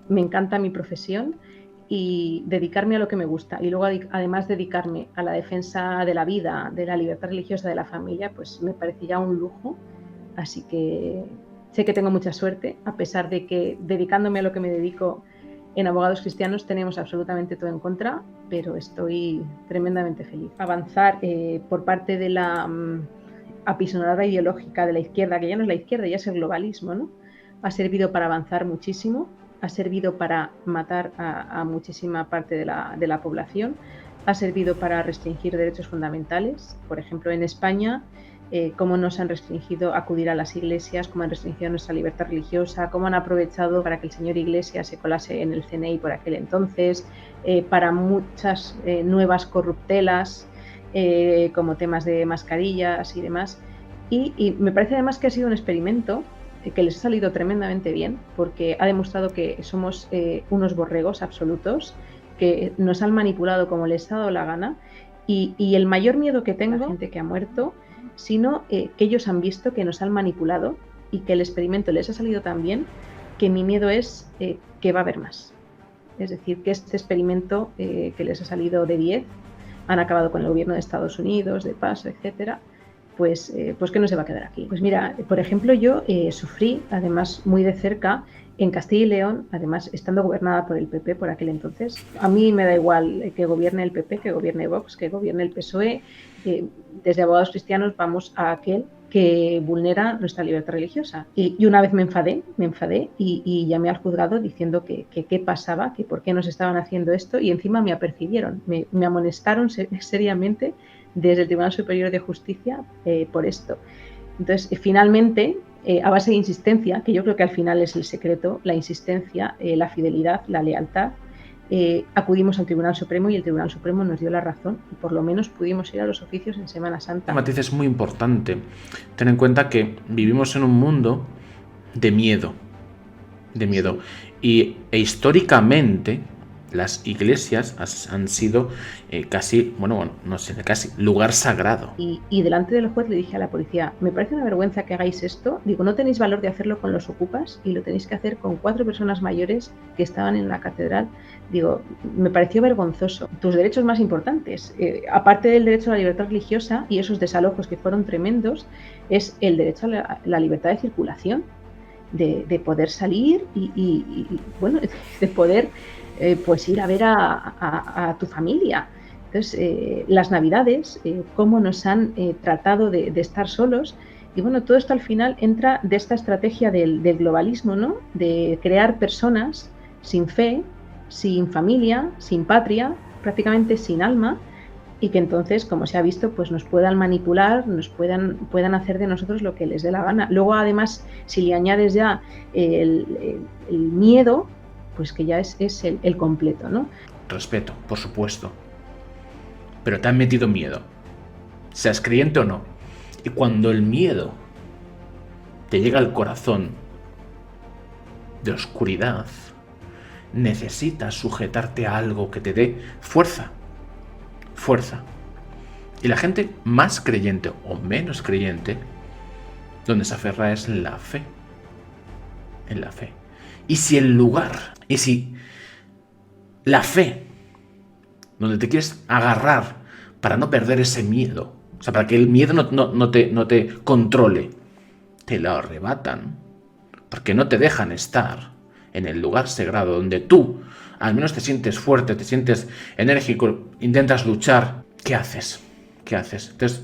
me encanta mi profesión y dedicarme a lo que me gusta. Y luego, además, dedicarme a la defensa de la vida, de la libertad religiosa de la familia, pues me parecía un lujo. Así que sé que tengo mucha suerte, a pesar de que dedicándome a lo que me dedico en Abogados Cristianos tenemos absolutamente todo en contra, pero estoy tremendamente feliz. Avanzar por parte de la apisonada ideológica de la izquierda, que ya no es la izquierda, ya es el globalismo, ¿no? Ha servido para avanzar muchísimo, ha servido para matar a muchísima parte de la población, ha servido para restringir derechos fundamentales. Por ejemplo, en España, cómo nos han restringido acudir a las iglesias, cómo han restringido nuestra libertad religiosa, cómo han aprovechado para que el señor Iglesias se colase en el CNI por aquel entonces, para muchas nuevas corruptelas, como temas de mascarillas y demás. Y me parece además que ha sido un experimento que les ha salido tremendamente bien, porque ha demostrado que somos unos borregos absolutos, que nos han manipulado como les ha dado la gana. Y el mayor miedo que tengo, la gente que ha muerto, sino que ellos han visto que nos han manipulado y que el experimento les ha salido tan bien que mi miedo es que va a haber más. Es decir, que este experimento que les ha salido de 10, han acabado con el gobierno de Estados Unidos, de paso, etcétera, pues que no se va a quedar aquí. Pues mira, por ejemplo, yo sufrí, además muy de cerca, en Castilla y León, además estando gobernada por el PP por aquel entonces. A mí me da igual que gobierne el PP, que gobierne Vox, que gobierne el PSOE. Desde Abogados Cristianos vamos a aquel que vulnera nuestra libertad religiosa. Y una vez me enfadé y llamé al juzgado diciendo que qué pasaba, que por qué nos estaban haciendo esto, y encima me apercibieron, me amonestaron seriamente desde el Tribunal Superior de Justicia por esto. Entonces, finalmente, a base de insistencia, que yo creo que al final es el secreto, la insistencia, la fidelidad, la lealtad, acudimos al Tribunal Supremo y el Tribunal Supremo nos dio la razón y por lo menos pudimos ir a los oficios en Semana Santa. Un matiz es muy importante. Ten en cuenta que vivimos en un mundo de miedo. De miedo. Sí. E históricamente las iglesias han sido casi lugar sagrado. Y delante del juez le dije a la policía, me parece una vergüenza que hagáis esto. Digo, no tenéis valor de hacerlo con los ocupas y lo tenéis que hacer con 4 personas mayores que estaban en la catedral. Digo, me pareció vergonzoso. Tus derechos más importantes, aparte del derecho a la libertad religiosa y esos desalojos que fueron tremendos, es el derecho a la libertad de circulación, de poder salir y bueno, de poder pues ir a ver a tu familia. Entonces, las Navidades, cómo nos han tratado de estar solos. Y bueno, todo esto al final entra de esta estrategia del globalismo, ¿no? De crear personas sin fe, sin familia, sin patria, prácticamente sin alma, y que entonces, como se ha visto, pues nos puedan manipular, nos puedan hacer de nosotros lo que les dé la gana. Luego, además, si le añades ya el miedo, pues que ya es el completo, ¿no? Respeto, por supuesto. Pero te han metido miedo, seas creyente o no. Y cuando el miedo te llega al corazón de oscuridad, necesitas sujetarte a algo que te dé fuerza. Fuerza. Y la gente más creyente o menos creyente, donde se aferra es en la fe. En la fe. Y si la fe, donde te quieres agarrar para no perder ese miedo, o sea, para que el miedo no te controle, te lo arrebatan, porque no te dejan estar en el lugar sagrado donde tú al menos te sientes fuerte, te sientes enérgico, intentas luchar. ¿Qué haces? ¿Qué haces? Entonces,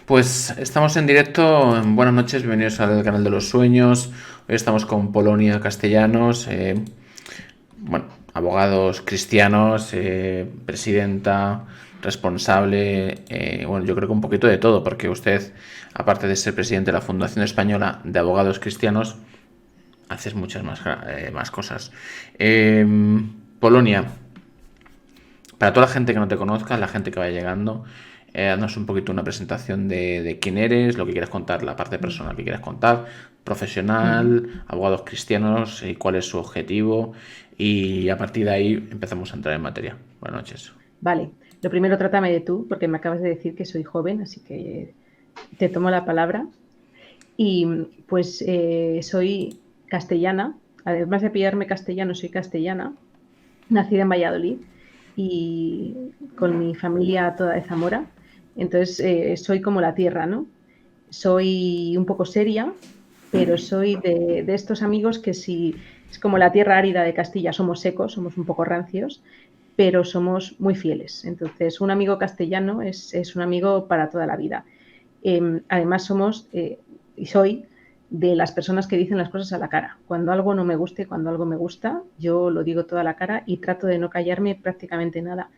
pues estamos en directo. Buenas noches, bienvenidos al canal de los sueños. Hoy estamos con Polonia Castellanos, abogados cristianos, presidenta, responsable, yo creo que un poquito de todo, porque usted, aparte de ser presidente de la Fundación Española de Abogados Cristianos, haces muchas más cosas. Polonia, para toda la gente que no te conozca, la gente que vaya llegando, Haznos un poquito una presentación de quién eres, lo que quieres contar, la parte personal que quieres contar, profesional, abogados cristianos, y cuál es su objetivo. Y a partir de ahí empezamos a entrar en materia. Buenas noches. Vale, lo primero trátame de tú, porque me acabas de decir que soy joven, así que te tomo la palabra. Y pues soy castellana, además de pillarme castellano, soy castellana, nacida en Valladolid y con mi familia toda de Zamora. Entonces soy como la tierra, ¿no? Soy un poco seria, pero soy de estos amigos que si es como la tierra árida de Castilla, somos secos, somos un poco rancios, pero somos muy fieles. Entonces, un amigo castellano es un amigo para toda la vida. Además, somos y soy de las personas que dicen las cosas a la cara. Cuando algo no me guste, cuando algo me gusta, yo lo digo toda la cara y trato de no callarme prácticamente nada.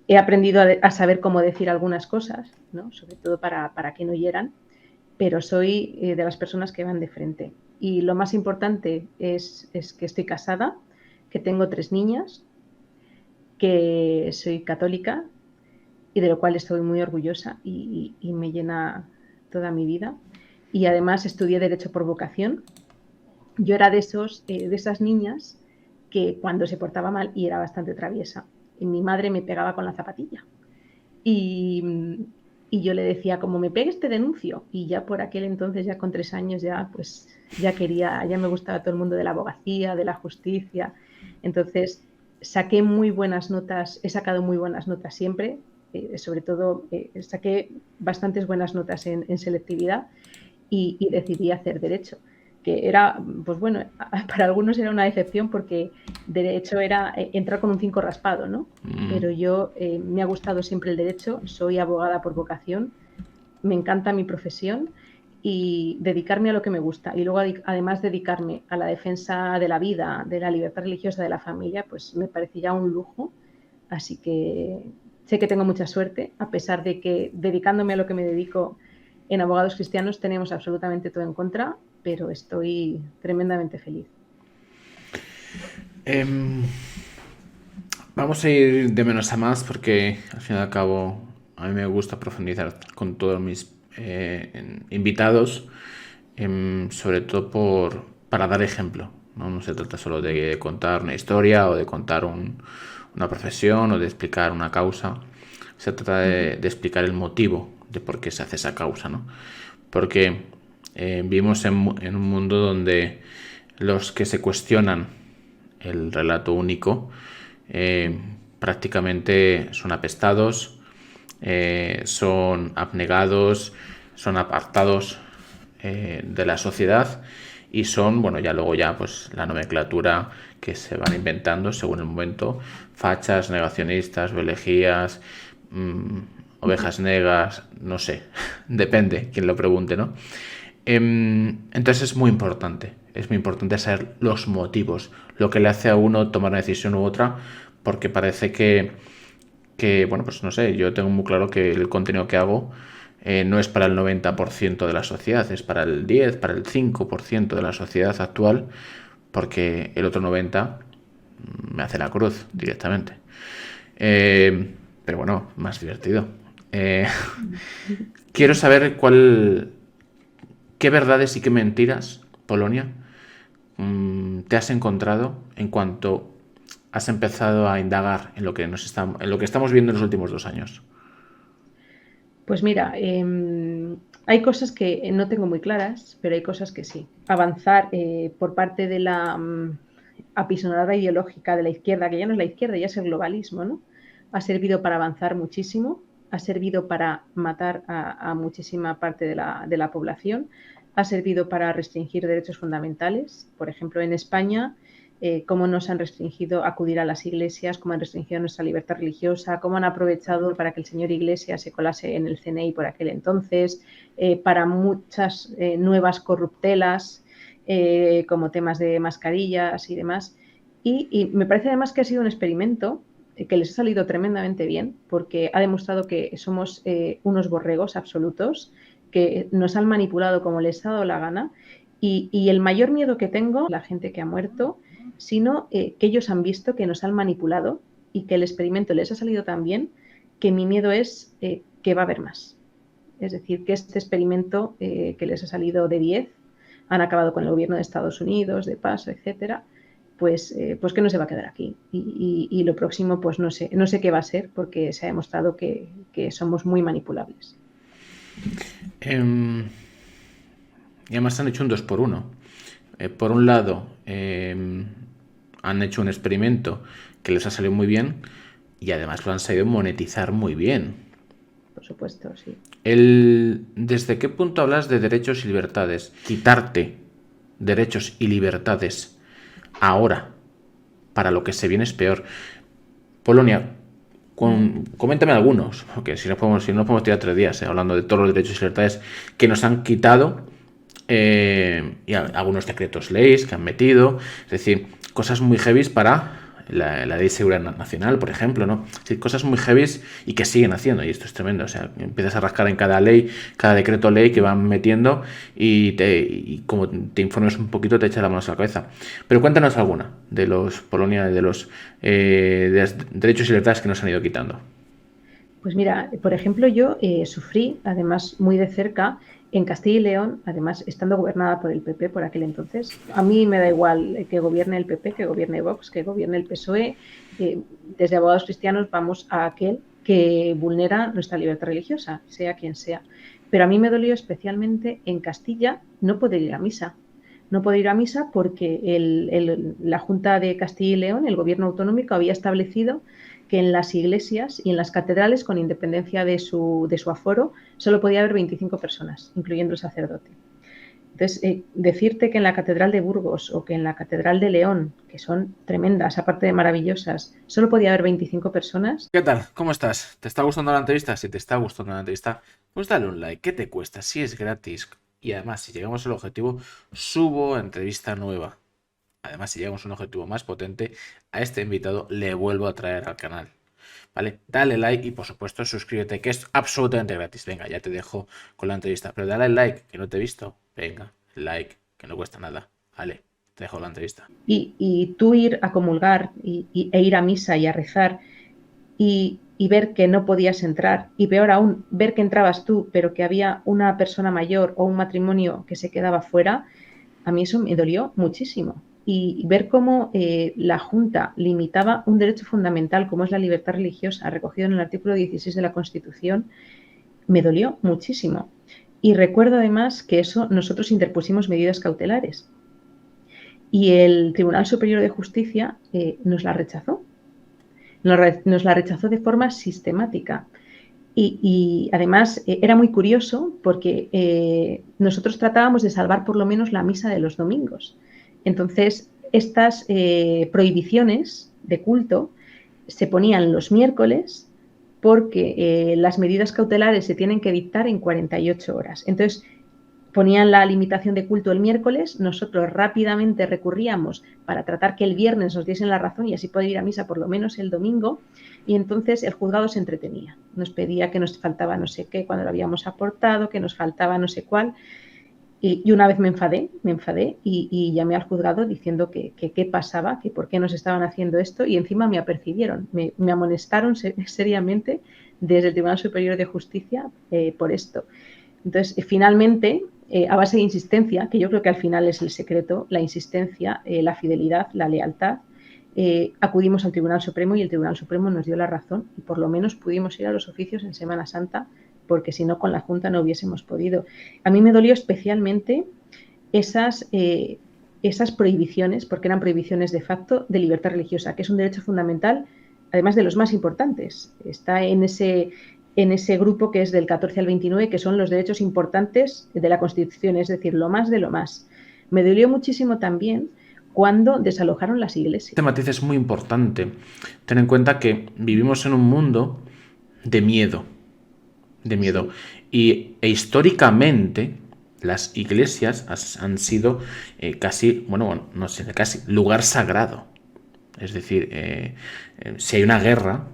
He aprendido a saber cómo decir algunas cosas, ¿no? Sobre todo para que no hieran, pero soy de las personas que van de frente. Y lo más importante es que estoy casada, que tengo 3 niñas, que soy católica y de lo cual estoy muy orgullosa y me llena toda mi vida. Y además estudié Derecho por vocación. Yo era de esas niñas que cuando se portaba mal y era bastante traviesa, y mi madre me pegaba con la zapatilla. Y, y yo le decía, como me pegues te denuncio. Y ya por aquel entonces, ya con 3 años, ya pues ya me gustaba todo el mundo de la abogacía, de la justicia. Entonces saqué muy buenas notas, he sacado muy buenas notas siempre, sobre todo saqué bastantes buenas notas en selectividad y decidí hacer Derecho, que era, pues bueno, para algunos era una decepción porque Derecho era entrar con un 5 raspado, ¿no? Pero yo me ha gustado siempre el Derecho, soy abogada por vocación, me encanta mi profesión y dedicarme a lo que me gusta. Y luego, además, dedicarme a la defensa de la vida, de la libertad religiosa de la familia, pues me parecía un lujo. Así que sé que tengo mucha suerte, a pesar de que dedicándome a lo que me dedico en Abogados Cristianos tenemos absolutamente todo en contra, pero estoy tremendamente feliz. Vamos a ir de menos a más porque al fin y al cabo a mí me gusta profundizar con todos mis invitados, sobre todo para dar ejemplo. No se trata solo de contar una historia o de contar una profesión o de explicar una causa. Se trata de explicar el motivo de por qué se hace esa causa, ¿no? Porque vivimos en un mundo donde los que se cuestionan el relato único prácticamente son apestados, son abnegados, son apartados de la sociedad y son, bueno, ya luego ya pues la nomenclatura que se van inventando según el momento, fachas, negacionistas, velejías, ovejas negras, no sé, depende quien lo pregunte, ¿no? Entonces es muy importante saber los motivos, lo que le hace a uno tomar una decisión u otra, porque parece que bueno, pues no sé, yo tengo muy claro que el contenido que hago no es para el 90% de la sociedad, es para el 10, para el 5% de la sociedad actual, porque el otro 90% me hace la cruz directamente. Pero bueno, más divertido. Quiero saber qué verdades y qué mentiras, Polonia, te has encontrado en cuanto has empezado a indagar en lo que estamos viendo en los últimos 2 años. Pues mira, hay cosas que no tengo muy claras, pero hay cosas que sí. Avanzar por parte de la apisonada ideológica de la izquierda, que ya no es la izquierda, ya es el globalismo, ¿no? Ha servido para avanzar muchísimo, ha servido para matar a muchísima parte de la población, ha servido para restringir derechos fundamentales. Por ejemplo, en España, cómo nos han restringido acudir a las iglesias, cómo han restringido nuestra libertad religiosa, cómo han aprovechado para que el señor Iglesias se colase en el CNI por aquel entonces, para muchas nuevas corruptelas, como temas de mascarillas y demás. Y me parece además que ha sido un experimento que les ha salido tremendamente bien, porque ha demostrado que somos unos borregos absolutos, que nos han manipulado como les ha dado la gana. Y el mayor miedo que tengo, la gente que ha muerto, sino que ellos han visto que nos han manipulado y que el experimento les ha salido tan bien que mi miedo es que va a haber más. Es decir, que este experimento que les ha salido de 10, han acabado con el gobierno de Estados Unidos, de paso, etcétera, pues que no se va a quedar aquí. Y lo próximo, pues no sé qué va a ser, porque se ha demostrado que somos muy manipulables. Y además han hecho un 2 por 1. Por un lado, han hecho un experimento que les ha salido muy bien y además lo han sabido monetizar muy bien. Por supuesto, sí. ¿Desde qué punto hablas de derechos y libertades? Quitarte derechos y libertades ahora, para lo que se viene es peor. Polonia, coméntame algunos, porque si no podemos tirar 3 días hablando de todos los derechos y libertades que nos han quitado, y algunos decretos leyes que han metido, es decir, cosas muy heavy para la ley de seguridad nacional, por ejemplo, ¿no? Es decir, cosas muy heavy y que siguen haciendo, y esto es tremendo. O sea, empiezas a rascar en cada ley, cada decreto ley que van metiendo, y como te informes un poquito te echa la mano a la cabeza. Pero cuéntanos alguna de los Polonia, de los derechos y libertades que nos han ido quitando. Pues mira, por ejemplo, yo sufrí, además muy de cerca, en Castilla y León, además estando gobernada por el PP por aquel entonces. A mí me da igual que gobierne el PP, que gobierne Vox, que gobierne el PSOE. Desde Abogados Cristianos vamos a aquel que vulnera nuestra libertad religiosa, sea quien sea. Pero a mí me dolió especialmente en Castilla no poder ir a misa. No poder ir a misa porque la Junta de Castilla y León, el gobierno autonómico, había establecido que en las iglesias y en las catedrales, con independencia de su aforo, solo podía haber 25 personas, incluyendo el sacerdote. Entonces, decirte que en la Catedral de Burgos o que en la Catedral de León, que son tremendas, aparte de maravillosas, solo podía haber 25 personas. ¿Qué tal? ¿Cómo estás? ¿Te está gustando la entrevista? Si te está gustando la entrevista, pues dale un like. ¿Qué te cuesta? Si es gratis. Y además, si llegamos al objetivo, subo entrevista nueva. Además, si llegamos a un objetivo más potente, a este invitado le vuelvo a traer al canal. ¿Vale? Dale like y por supuesto suscríbete, que es absolutamente gratis. Venga, ya te dejo con la entrevista. Pero dale like, que no te he visto. Venga, like, que no cuesta nada. Vale, te dejo la entrevista. Y tú ir a comulgar e ir a misa y a rezar y ver que no podías entrar, y peor aún, ver que entrabas tú, pero que había una persona mayor o un matrimonio que se quedaba fuera, a mí eso me dolió muchísimo. Y ver cómo la Junta limitaba un derecho fundamental como es la libertad religiosa, recogido en el artículo 16 de la Constitución, me dolió muchísimo. Y recuerdo además que eso nosotros interpusimos medidas cautelares y el Tribunal Superior de Justicia nos la rechazó. Nos la rechazó de forma sistemática. Y además era muy curioso porque nosotros tratábamos de salvar por lo menos la misa de los domingos. Entonces, estas prohibiciones de culto se ponían los miércoles porque las medidas cautelares se tienen que dictar en 48 horas. Entonces, ponían la limitación de culto el miércoles, nosotros rápidamente recurríamos para tratar que el viernes nos diesen la razón y así poder ir a misa por lo menos el domingo, y entonces el juzgado se entretenía. Nos pedía que nos faltaba no sé qué cuando lo habíamos aportado, que nos faltaba no sé cuál. Y una vez me enfadé y llamé al juzgado diciendo que qué pasaba, que por qué nos estaban haciendo esto, y encima me apercibieron, me amonestaron seriamente desde el Tribunal Superior de Justicia por esto. Entonces, finalmente, a base de insistencia, que yo creo que al final es el secreto, la insistencia, la fidelidad, la lealtad, acudimos al Tribunal Supremo y el Tribunal Supremo nos dio la razón y por lo menos pudimos ir a los oficios en Semana Santa, porque si no con la Junta no hubiésemos podido. A mí me dolió especialmente esas prohibiciones, porque eran prohibiciones de facto de libertad religiosa, que es un derecho fundamental, además de los más importantes. Está en ese grupo que es del 14 al 29, que son los derechos importantes de la Constitución, es decir, lo más de lo más. Me dolió muchísimo también cuando desalojaron las iglesias. Este matiz es muy importante. Ten en cuenta que vivimos en un mundo de miedo. Sí. E históricamente las iglesias han sido casi lugar sagrado. Es decir, si hay una guerra,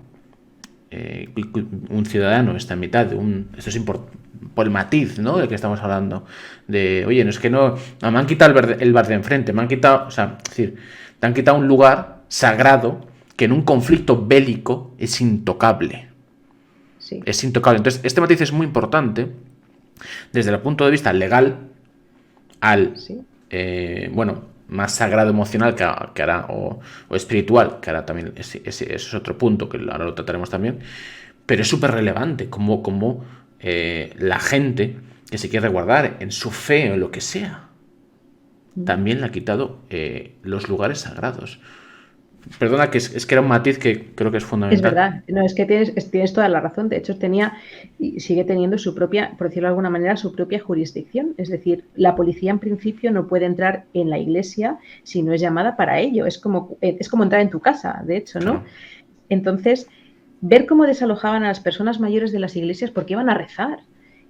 un ciudadano está en mitad de esto es por el matiz, ¿no? Del que estamos hablando, de oye, no es que no me han quitado el bar de enfrente, me han quitado, es decir, te han quitado un lugar sagrado que en un conflicto bélico es intocable. sí. Es intocable. Entonces, este matiz es muy importante desde el punto de vista legal al, Sí. bueno, más sagrado emocional que hará, o espiritual, que hará también, ese es otro punto que ahora lo trataremos también, pero es súper relevante como la gente que se quiere guardar en su fe o en lo que sea, también le ha quitado los lugares sagrados. Perdona, que es que era un matiz que creo que es Es fundamental. verdad, no, es que tienes toda la razón. De hecho, tenía y sigue teniendo su propia, por decirlo de alguna manera, su propia jurisdicción. Es decir, la policía en principio no puede entrar en la iglesia si no es llamada para ello. Es como entrar en tu casa, de hecho, ¿no? Claro. Entonces, ver cómo desalojaban a las personas mayores de las iglesias porque iban a rezar.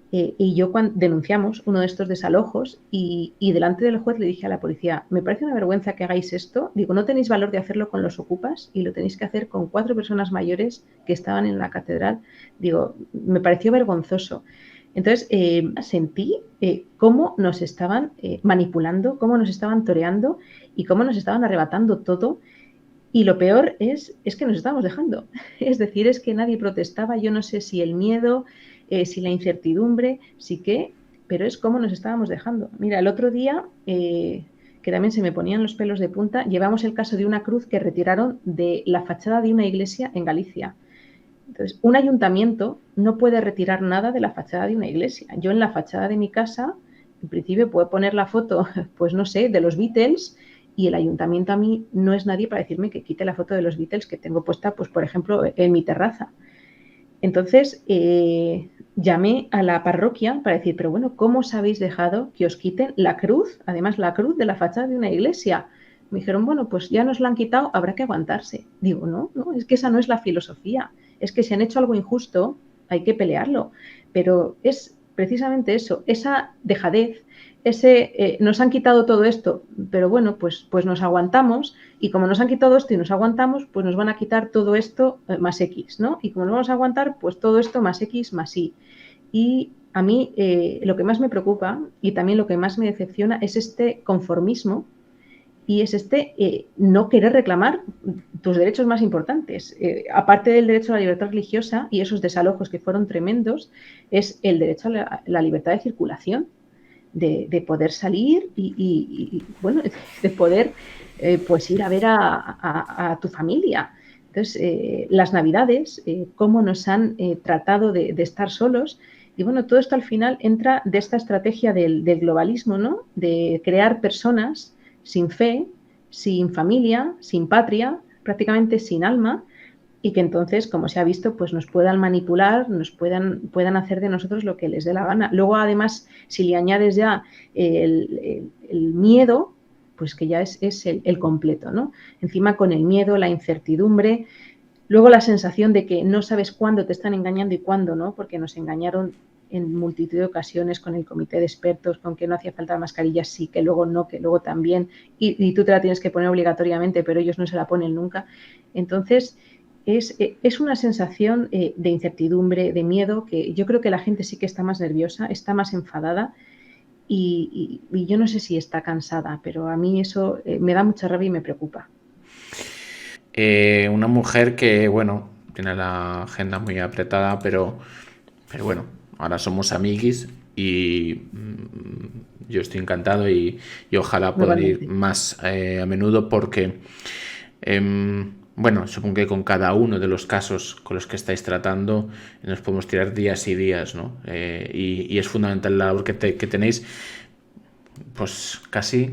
Y yo cuando denunciamos uno de estos desalojos y delante del juez le dije a la policía, me parece una vergüenza que hagáis esto. Digo, no tenéis valor de hacerlo con los ocupas y lo tenéis que hacer con 4 personas mayores que estaban en la catedral. Digo, me pareció vergonzoso. Entonces, sentí cómo nos estaban manipulando, cómo nos estaban toreando y cómo nos estaban arrebatando todo. Y lo peor es que nos estábamos dejando. Es decir, es que nadie protestaba. Yo no sé si el miedo, si la incertidumbre, sí que, pero es como nos estábamos dejando. Mira, el otro día, que también se me ponían los pelos de punta, llevamos el caso de una cruz que retiraron de la fachada de una iglesia en Galicia. Entonces, un ayuntamiento no puede retirar nada de la fachada de una iglesia. Yo en la fachada de mi casa, en principio, puedo poner la foto, pues no sé, de los Beatles, y el ayuntamiento a mí no es nadie para decirme que quite la foto de los Beatles que tengo puesta, pues por ejemplo, en mi terraza. Entonces, llamé a la parroquia para decir, pero bueno, ¿cómo os habéis dejado que os quiten la cruz? Además, la cruz de la fachada de una iglesia. Me dijeron, bueno, pues ya nos la han quitado, habrá que aguantarse. Digo, no, es que esa no es la filosofía. Es que si han hecho algo injusto, hay que pelearlo. Pero es precisamente eso, esa dejadez, nos han quitado todo esto, pero bueno, pues nos aguantamos, y como nos han quitado esto y nos aguantamos, pues nos van a quitar todo esto más X, ¿no? Y como nos vamos a aguantar, pues todo esto más X más Y. Y a mí lo que más me preocupa y también lo que más me decepciona es este conformismo y es no querer reclamar tus derechos más importantes. Aparte del derecho a la libertad religiosa y esos desalojos que fueron tremendos, es el derecho a la libertad de circulación, de poder salir y bueno, de poder pues ir a ver a tu familia. Entonces, las Navidades, cómo nos han tratado de estar solos. Y bueno, todo esto al final entra de esta estrategia del globalismo, ¿no? De crear personas sin fe, sin familia, sin patria, prácticamente sin alma, y que entonces, como se ha visto, pues nos puedan manipular, puedan hacer de nosotros lo que les dé la gana. Luego, además, si le añades ya el miedo, pues que ya es el completo, ¿no? Encima con el miedo, la incertidumbre, luego la sensación de que no sabes cuándo te están engañando y cuándo no, porque nos engañaron en multitud de ocasiones con el comité de expertos, con que no hacía falta mascarillas, sí, que luego no, que luego también, y tú te la tienes que poner obligatoriamente, pero ellos no se la ponen nunca. Entonces, es una sensación de incertidumbre, de miedo, que yo creo que la gente sí que está más nerviosa, está más enfadada y yo no sé si está cansada, pero a mí eso me da mucha rabia y me preocupa. Una mujer que, bueno, tiene la agenda muy apretada, pero bueno, ahora somos amiguis y yo estoy encantado y ojalá poder ir Igualmente. más a menudo porque, bueno, supongo que con cada uno de los casos con los que estáis tratando nos podemos tirar días y días, ¿no? Y es fundamental la labor que tenéis, pues casi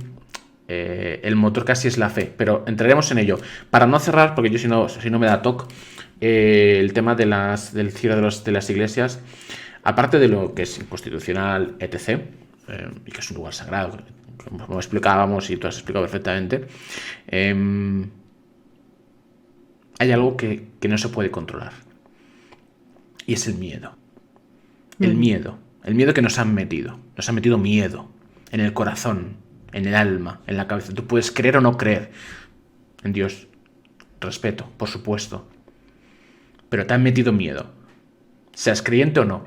el motor casi es la fe, pero entraremos en ello. Para no cerrar, porque yo si no me da toque, el tema del cierre de las iglesias, aparte de lo que es inconstitucional, etc., y que es un lugar sagrado, como explicábamos y tú has explicado perfectamente, hay algo que no se puede controlar, y es el miedo. El miedo. El miedo que nos han metido. Nos han metido miedo en el corazón, en el alma, en la cabeza. Tú puedes creer o no creer en Dios. Respeto, por supuesto. Pero te han metido miedo. Seas creyente o no.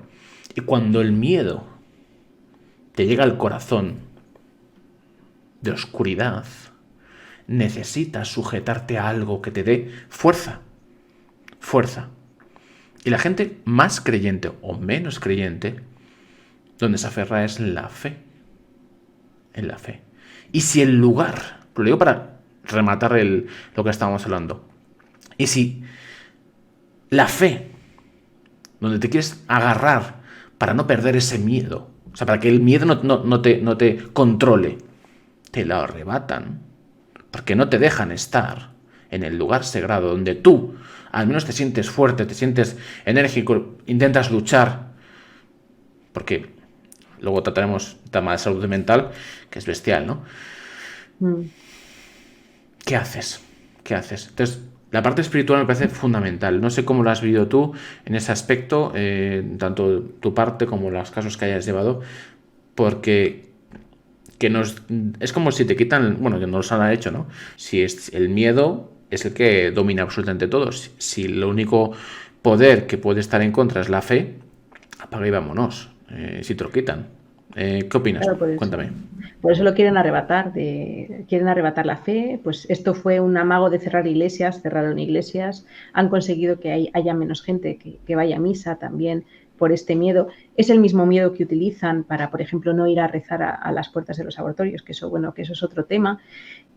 Y cuando el miedo te llega al corazón de oscuridad, necesitas sujetarte a algo que te dé fuerza. Fuerza. Y la gente más creyente o menos creyente, donde se aferra es en la fe. En la fe. Y si el lugar, lo digo para rematar lo que estábamos hablando, y si la fe, donde te quieres agarrar para no perder ese miedo, o sea, para que el miedo no te controle, te lo arrebatan, porque no te dejan estar en el lugar sagrado donde tú al menos te sientes fuerte, te sientes enérgico, intentas luchar, porque luego trataremos el tema de salud mental, que es bestial, ¿no? ¿Qué haces? ¿Qué haces? Entonces, la parte espiritual me parece fundamental. No sé cómo lo has vivido tú en ese aspecto, tanto tu parte como los casos que hayas llevado, porque es como si te quitan, bueno, que nos han hecho, ¿no? Si es el miedo es el que domina absolutamente todo. Si lo único poder que puede estar en contra es la fe, apaga y vámonos. Si te lo quitan. ¿Qué opinas? Claro, Cuéntame. Por eso lo quieren arrebatar, quieren arrebatar la fe. Pues esto fue un amago de cerrar iglesias, cerraron iglesias, han conseguido que haya menos gente que vaya a misa también por este miedo. Es el mismo miedo que utilizan para, por ejemplo, no ir a rezar a las puertas de los abortorios, que eso es otro tema.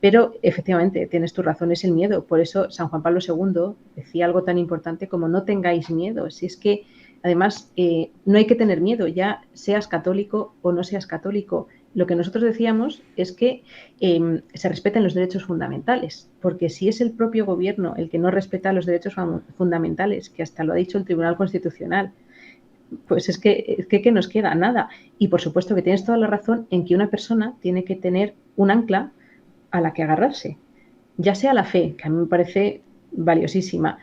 Pero efectivamente, tienes tu razón, es el miedo. Por eso San Juan Pablo II decía algo tan importante como no tengáis miedo. Si es que, además, no hay que tener miedo, ya seas católico o no seas católico. Lo que nosotros decíamos es que se respeten los derechos fundamentales, porque si es el propio gobierno el que no respeta los derechos fundamentales, que hasta lo ha dicho el Tribunal Constitucional, pues es que ¿qué nos queda? Nada. Y por supuesto que tienes toda la razón en que una persona tiene que tener un ancla a la que agarrarse, ya sea la fe, que a mí me parece valiosísima,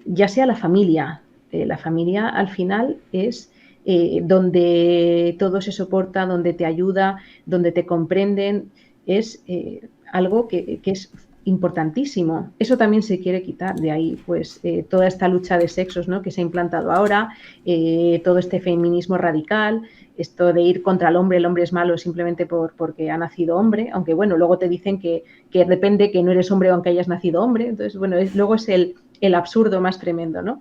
ya sea la familia. La familia al final es donde todo se soporta, donde te ayuda, donde te comprenden, es algo que es importantísimo. Eso también se quiere quitar de ahí, pues toda esta lucha de sexos, ¿no?, que se ha implantado ahora, todo este feminismo radical, esto de ir contra el hombre es malo simplemente porque ha nacido hombre, aunque bueno, luego te dicen que depende que no eres hombre aunque hayas nacido hombre, entonces bueno, luego es el absurdo más tremendo, ¿no?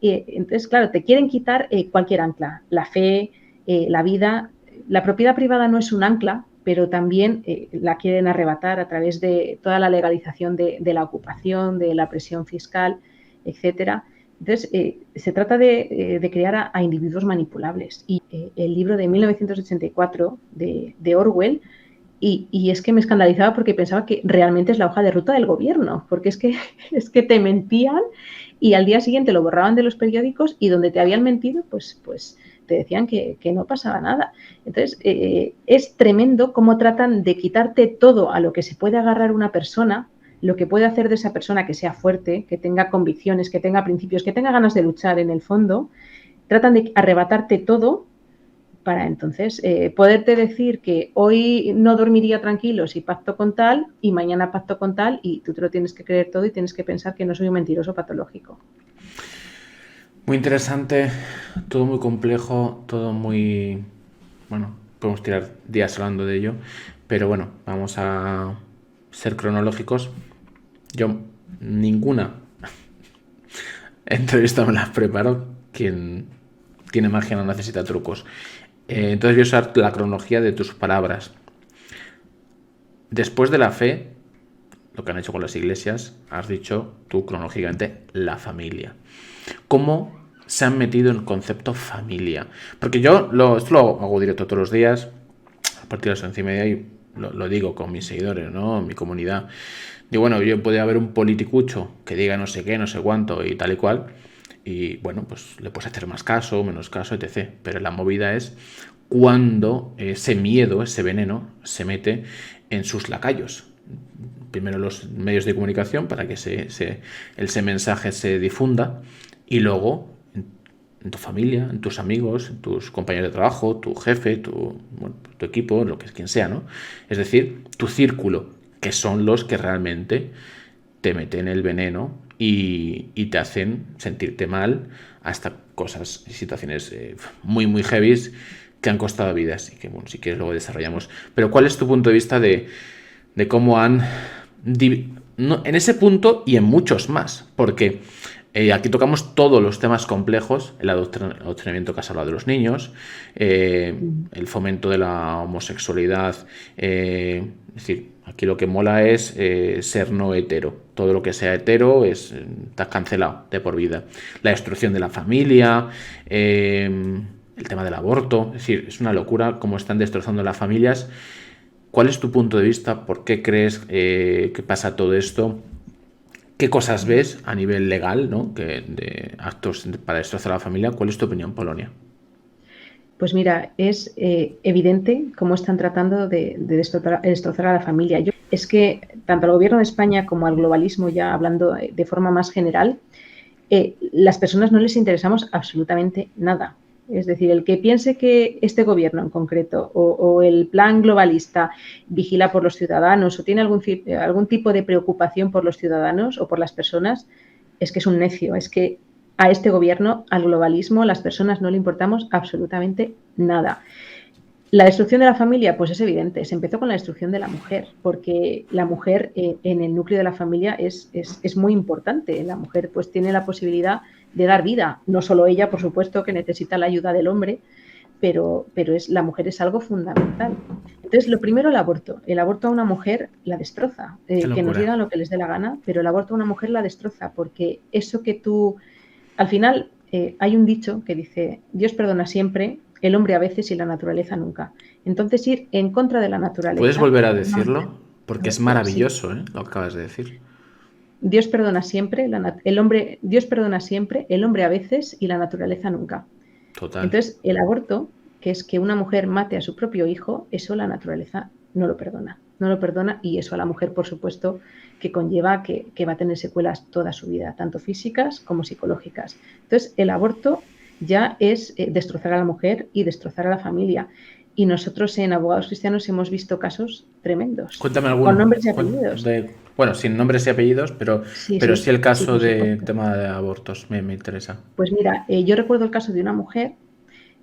Entonces, claro, te quieren quitar cualquier ancla, la fe, la vida. La propiedad privada no es un ancla, pero también la quieren arrebatar a través de toda la legalización de la ocupación, de la presión fiscal, etcétera. Entonces, se trata de crear a individuos manipulables. Y el libro de 1984 de Orwell, y es que me escandalizaba porque pensaba que realmente es la hoja de ruta del gobierno, porque es que te mentían y al día siguiente lo borraban de los periódicos y donde te habían mentido, pues te decían que no pasaba nada. Entonces, es tremendo cómo tratan de quitarte todo a lo que se puede agarrar una persona, lo que puede hacer de esa persona que sea fuerte, que tenga convicciones, que tenga principios, que tenga ganas de luchar en el fondo. Tratan de arrebatarte todo para entonces poderte decir que hoy no dormiría tranquilo si pacto con tal y mañana pacto con tal, y tú te lo tienes que creer todo y tienes que pensar que no soy un mentiroso patológico. Muy interesante, todo muy complejo, todo muy... Bueno, podemos tirar días hablando de ello, pero bueno, vamos a ser cronológicos. Yo ninguna entrevista me la preparo. Quien tiene magia no necesita trucos. Entonces voy a usar la cronología de tus palabras. Después de la fe, lo que han hecho con las iglesias, has dicho tú cronológicamente la familia. ¿Cómo se han metido en el concepto familia? Porque yo esto lo hago directo todos los días, a partir de las 11:30, y lo digo con mis seguidores, ¿no?, en mi comunidad. Digo, bueno, yo puede haber un politicucho que diga no sé qué, no sé cuánto y tal y cual, y bueno, pues le puedes hacer más caso, menos caso, etc. Pero la movida es cuando ese miedo, ese veneno, se mete en sus lacayos. Primero los medios de comunicación para que ese mensaje se difunda, y luego en tu familia, en tus amigos, en tus compañeros de trabajo, tu jefe, tu equipo, lo que es quien sea, ¿no? Es decir, tu círculo, que son los que realmente te meten el veneno y te hacen sentirte mal, hasta cosas y situaciones muy, muy heavies que han costado vidas y que, bueno, si quieres luego desarrollamos. Pero ¿cuál es tu punto de vista de cómo han... en ese punto y en muchos más? Porque Aquí tocamos todos los temas complejos, el adoctrinamiento que has hablado de los niños, el fomento de la homosexualidad, es decir, aquí lo que mola es ser no hetero. Todo lo que sea hetero estás cancelado de por vida. La destrucción de la familia, el tema del aborto, es decir, es una locura cómo están destrozando las familias. ¿Cuál es tu punto de vista? ¿Por qué crees que pasa todo esto? ¿Qué cosas ves a nivel legal, ¿no? De actos para destrozar a la familia? ¿Cuál es tu opinión, Polonia? Pues mira, es evidente cómo están tratando de destrozar a la familia. Es que tanto al gobierno de España como al globalismo, ya hablando de forma más general, las personas no les interesamos absolutamente nada. Es decir, el que piense que este gobierno en concreto o el plan globalista vigila por los ciudadanos o tiene algún tipo de preocupación por los ciudadanos o por las personas, es que es un necio. Es que a este gobierno, al globalismo, las personas no le importamos absolutamente nada. La destrucción de la familia, pues es evidente, se empezó con la destrucción de la mujer, porque la mujer en el núcleo de la familia es muy importante. La mujer pues tiene la posibilidad de dar vida, no solo ella, por supuesto, que necesita la ayuda del hombre, pero la mujer es algo fundamental. Entonces, lo primero, el aborto. El aborto a una mujer la destroza, que nos digan lo que les dé la gana, pero el aborto a una mujer la destroza, porque eso que tú, al final, hay un dicho que dice, Dios perdona siempre, el hombre a veces y la naturaleza nunca. Entonces, ir en contra de la naturaleza. ¿Puedes volver a decirlo? Porque es maravilloso, sí. Lo que acabas de decir. Dios perdona siempre, Dios perdona siempre, el hombre a veces y la naturaleza nunca. Total. Entonces, el aborto, que es que una mujer mate a su propio hijo, eso la naturaleza no lo perdona. No lo perdona y eso a la mujer, por supuesto, que conlleva que va a tener secuelas toda su vida, tanto físicas como psicológicas. Entonces, el aborto ya es destrozar a la mujer y destrozar a la familia. Y nosotros en Abogados Cristianos hemos visto casos tremendos. Cuéntame alguno. Con nombres y apellidos. Bueno, sin nombres y apellidos, pero sí el caso de tema de abortos me interesa. Pues mira, yo recuerdo el caso de una mujer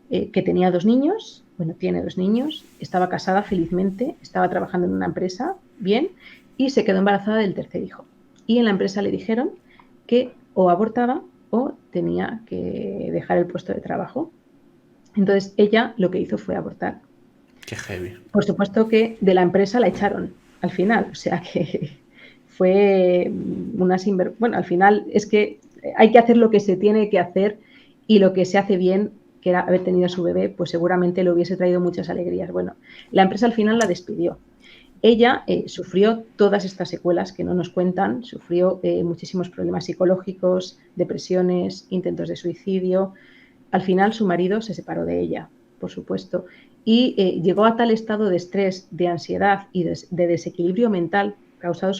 que tenía 2 niños, bueno, tiene 2 niños, estaba casada felizmente, estaba trabajando en una empresa, bien, y se quedó embarazada del tercer hijo. Y en la empresa le dijeron que o abortaba o tenía que dejar el puesto de trabajo. Entonces ella lo que hizo fue abortar. Qué heavy. Por supuesto que de la empresa la echaron al final, o sea que fue una Bueno, al final es que hay que hacer lo que se tiene que hacer y lo que se hace bien, que era haber tenido a su bebé, pues seguramente le hubiese traído muchas alegrías. Bueno, la empresa al final la despidió. Ella sufrió todas estas secuelas que no nos cuentan, sufrió muchísimos problemas psicológicos, depresiones, intentos de suicidio. Al final su marido se separó de ella, por supuesto, y llegó a tal estado de estrés, de ansiedad y de desequilibrio mental causado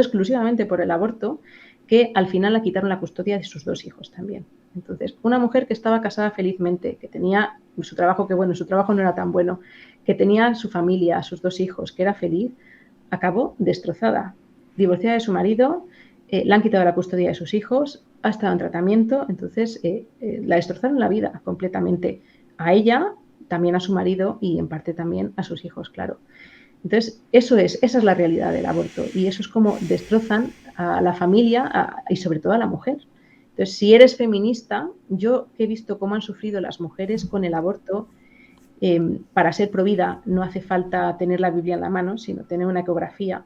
exclusivamente por el aborto, que al final la quitaron la custodia de sus 2 hijos también. Entonces, una mujer que estaba casada felizmente, que tenía su trabajo, que bueno, su trabajo no era tan bueno, que tenía su familia, sus 2 hijos, que era feliz, acabó destrozada, divorciada de su marido, le han quitado la custodia de sus hijos, ha estado en tratamiento, entonces la destrozaron la vida completamente, a ella, también a su marido y en parte también a sus hijos, claro. Entonces, esa es la realidad del aborto y eso es como destrozan a la familia y sobre todo a la mujer. Entonces, si eres feminista, yo he visto cómo han sufrido las mujeres con el aborto. Para ser provida no hace falta tener la Biblia en la mano, sino tener una ecografía.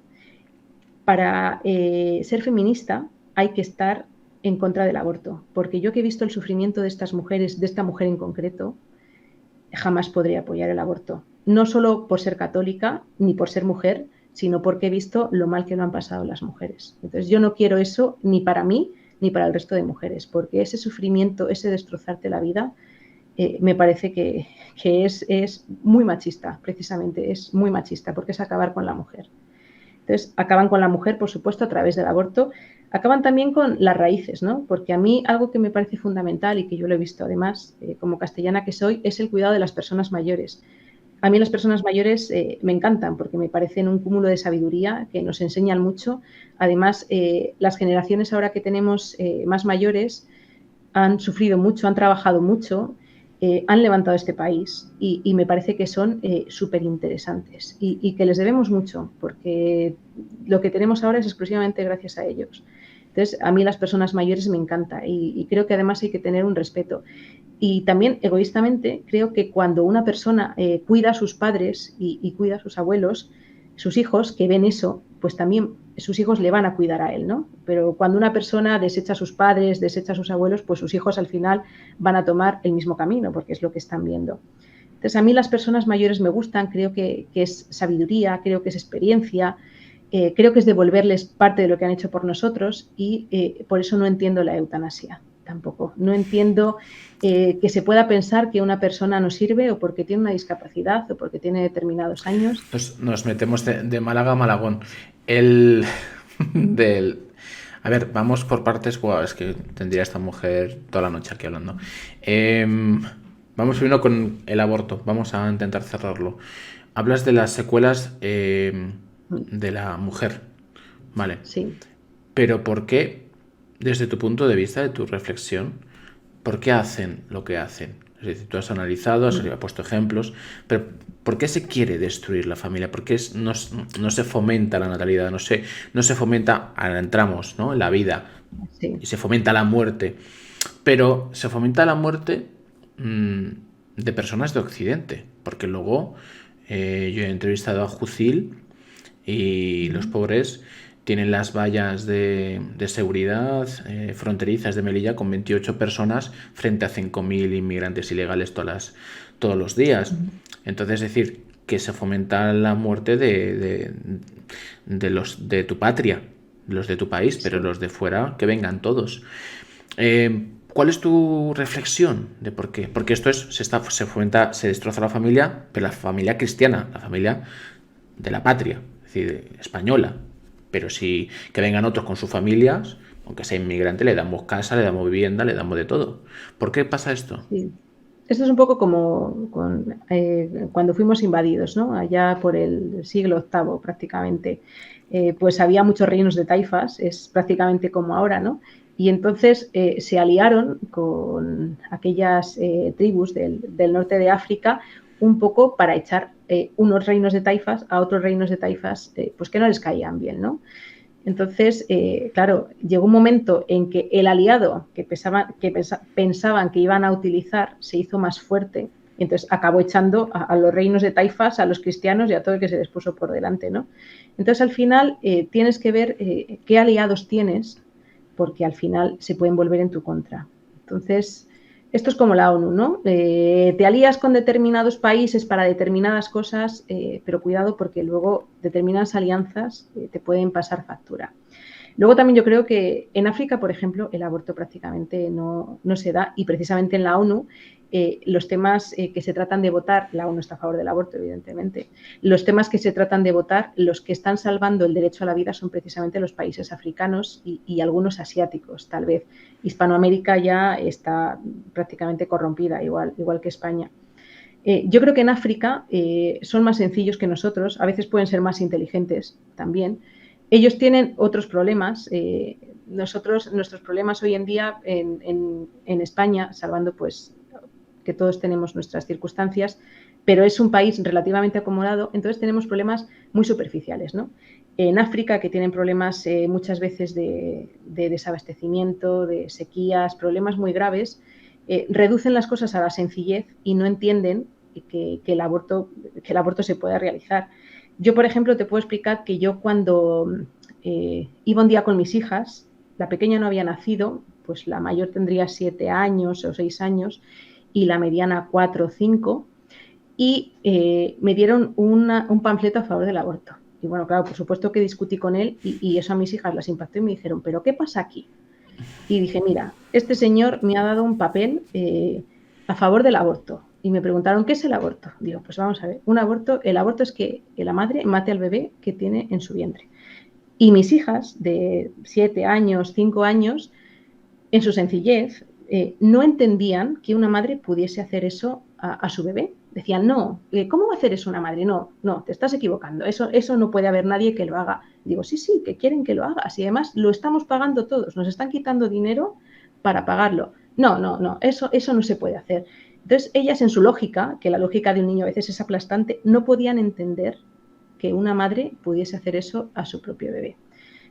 Para ser feminista hay que estar en contra del aborto, porque yo que he visto el sufrimiento de estas mujeres, de esta mujer en concreto, jamás podría apoyar el aborto. No solo por ser católica ni por ser mujer, sino porque he visto lo mal que lo han pasado las mujeres. Entonces yo no quiero eso ni para mí ni para el resto de mujeres, porque ese sufrimiento, ese destrozarte la vida, me parece que es muy machista, precisamente, es muy machista, porque es acabar con la mujer. Entonces, acaban con la mujer, por supuesto, a través del aborto, acaban también con las raíces, ¿no? Porque a mí algo que me parece fundamental y que yo lo he visto además, como castellana que soy, es el cuidado de las personas mayores. A mí las personas mayores me encantan porque me parecen un cúmulo de sabiduría que nos enseñan mucho. Además, las generaciones ahora que tenemos más mayores han sufrido mucho, han trabajado mucho, han levantado este país y me parece que son súper interesantes y que les debemos mucho porque lo que tenemos ahora es exclusivamente gracias a ellos. Entonces, a mí las personas mayores me encanta y creo que además hay que tener un respeto. Y también, egoístamente, creo que cuando una persona cuida a sus padres y cuida a sus abuelos, sus hijos que ven eso, pues también sus hijos le van a cuidar a él, ¿no? Pero cuando una persona desecha a sus padres, desecha a sus abuelos, pues sus hijos al final van a tomar el mismo camino, porque es lo que están viendo. Entonces, a mí las personas mayores me gustan, creo que es sabiduría, creo que es experiencia, creo que es devolverles parte de lo que han hecho por nosotros y por eso no entiendo la eutanasia tampoco. No entiendo que se pueda pensar que una persona no sirve o porque tiene una discapacidad o porque tiene determinados años. Nos metemos de Málaga a Malagón. El del... A ver, vamos por partes. Wow, es que tendría esta mujer toda la noche aquí hablando. Vamos primero con el aborto. Vamos a intentar cerrarlo. Hablas de las secuelas de la mujer. Vale. Sí. Pero ¿por qué, desde tu punto de vista, de tu reflexión, por qué hacen lo que hacen? Es decir, tú has analizado, has puesto ejemplos, pero ¿por qué se quiere destruir la familia? ¿Por qué no se fomenta la natalidad? No se fomenta, ahora entramos, ¿no?, en la vida, Sí. y se fomenta la muerte. Pero se fomenta la muerte de personas de Occidente, porque luego yo he entrevistado a Jucil y los pobres tienen las vallas de seguridad fronterizas de Melilla con 28 personas frente a 5.000 inmigrantes ilegales todos los días. Entonces, es decir, que se fomenta la muerte de los de tu patria, los de tu país, pero los de fuera, que vengan todos. ¿Cuál es tu reflexión de por qué? Porque esto se fomenta, se destroza la familia, pero la familia cristiana, la familia de la patria, es decir, española. Pero si que vengan otros con sus familias, aunque sea inmigrante, le damos casa, le damos vivienda, le damos de todo. ¿Por qué pasa esto? Sí. Esto es un poco como cuando fuimos invadidos, ¿no? Allá por el siglo VIII prácticamente. Pues había muchos reinos de taifas, es prácticamente como ahora, ¿no? Y entonces se aliaron con aquellas tribus del norte de África un poco para echar unos reinos de taifas a otros reinos de taifas pues que no les caían bien, ¿no? Entonces, claro, llegó un momento en que el aliado que pensaban que iban a utilizar se hizo más fuerte y entonces acabó echando a los reinos de taifas, a los cristianos y a todo el que se les puso por delante, ¿no? Entonces, al final, tienes que ver qué aliados tienes porque al final se pueden volver en tu contra. Entonces, esto es como la ONU, ¿no? Te alías con determinados países para determinadas cosas, pero cuidado porque luego determinadas alianzas te pueden pasar factura. Luego también yo creo que en África, por ejemplo, el aborto prácticamente no se da y precisamente en la ONU los temas que se tratan de votar, la ONU está a favor del aborto, evidentemente, los temas que se tratan de votar, los que están salvando el derecho a la vida son precisamente los países africanos y algunos asiáticos, tal vez. Hispanoamérica ya está prácticamente corrompida, igual que España. Yo creo que en África son más sencillos que nosotros, a veces pueden ser más inteligentes también. Ellos tienen otros problemas. Nuestros problemas hoy en día en España, salvando pues que todos tenemos nuestras circunstancias, pero es un país relativamente acomodado, entonces tenemos problemas muy superficiales, ¿no? En África, que tienen problemas muchas veces de desabastecimiento, de sequías, problemas muy graves, reducen las cosas a la sencillez y no entienden que el aborto se pueda realizar. Yo, por ejemplo, te puedo explicar que yo cuando iba un día con mis hijas, la pequeña no había nacido, pues la mayor tendría 7 años o 6 años y la mediana 4 o 5, y me dieron un panfleto a favor del aborto. Y bueno, claro, por supuesto que discutí con él y eso a mis hijas las impactó y me dijeron, ¿pero qué pasa aquí? Y dije, mira, este señor me ha dado un papel a favor del aborto. Y me preguntaron, ¿qué es el aborto? Digo, pues vamos a ver, el aborto es que la madre mate al bebé que tiene en su vientre. Y mis hijas de 7 años, 5 años, en su sencillez, no entendían que una madre pudiese hacer eso a su bebé. Decían, no, ¿cómo va a hacer eso una madre? No, te estás equivocando, eso no puede haber nadie que lo haga. Digo, sí, que quieren que lo hagas y además lo estamos pagando todos, nos están quitando dinero para pagarlo. No, eso no se puede hacer. Entonces, ellas en su lógica, que la lógica de un niño a veces es aplastante, no podían entender que una madre pudiese hacer eso a su propio bebé.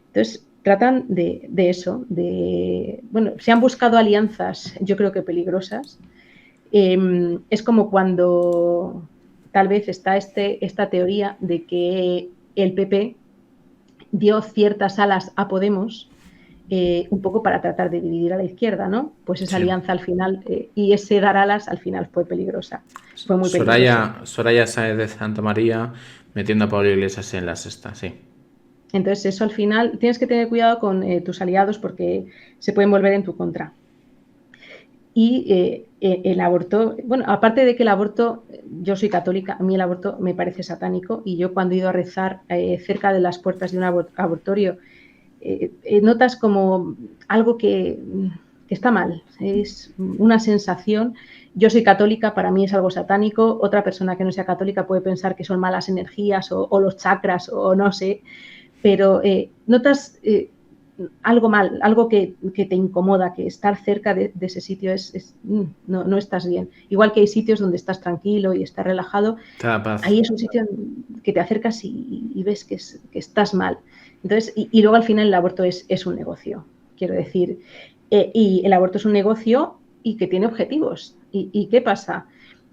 Entonces, tratan de eso, bueno, se han buscado alianzas, yo creo que peligrosas. Es como cuando tal vez está esta teoría de que el PP dio ciertas alas a Podemos, un poco para tratar de dividir a la izquierda, ¿no? Pues esa alianza al final, y ese dar alas al final fue peligrosa, fue muy peligrosa. Soraya Sáez de Santamaría metiendo a Pablo Iglesias en la sexta, sí. Entonces eso al final, tienes que tener cuidado con tus aliados porque se pueden volver en tu contra. Y el aborto, bueno, aparte de que el aborto, yo soy católica, a mí el aborto me parece satánico y yo cuando he ido a rezar cerca de las puertas de un abortorio, notas como algo que está mal, es una sensación. Yo soy católica, para mí es algo satánico, otra persona que no sea católica puede pensar que son malas energías o los chakras o no sé, pero notas algo mal, algo que te incomoda, que estar cerca de ese sitio no estás bien. Igual que hay sitios donde estás tranquilo y estás relajado, ahí es un sitio que te acercas y ves que estás mal. Entonces, y luego al final el aborto es un negocio, quiero decir, y el aborto es un negocio y que tiene objetivos. ¿Y qué pasa?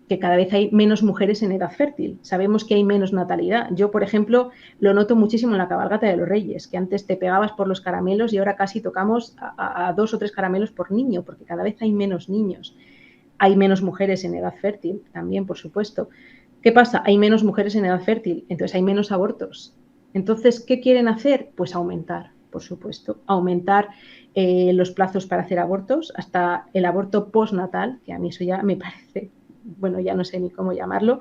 Que cada vez hay menos mujeres en edad fértil. Sabemos que hay menos natalidad. Yo, por ejemplo, lo noto muchísimo en la cabalgata de los Reyes, que antes te pegabas por los caramelos y ahora casi tocamos a 2 o 3 caramelos por niño, porque cada vez hay menos niños. Hay menos mujeres en edad fértil, también, por supuesto. ¿Qué pasa? Hay menos mujeres en edad fértil, entonces hay menos abortos. Entonces, ¿qué quieren hacer? Pues aumentar, por supuesto, aumentar los plazos para hacer abortos, hasta el aborto postnatal, que a mí eso ya me parece, bueno, ya no sé ni cómo llamarlo,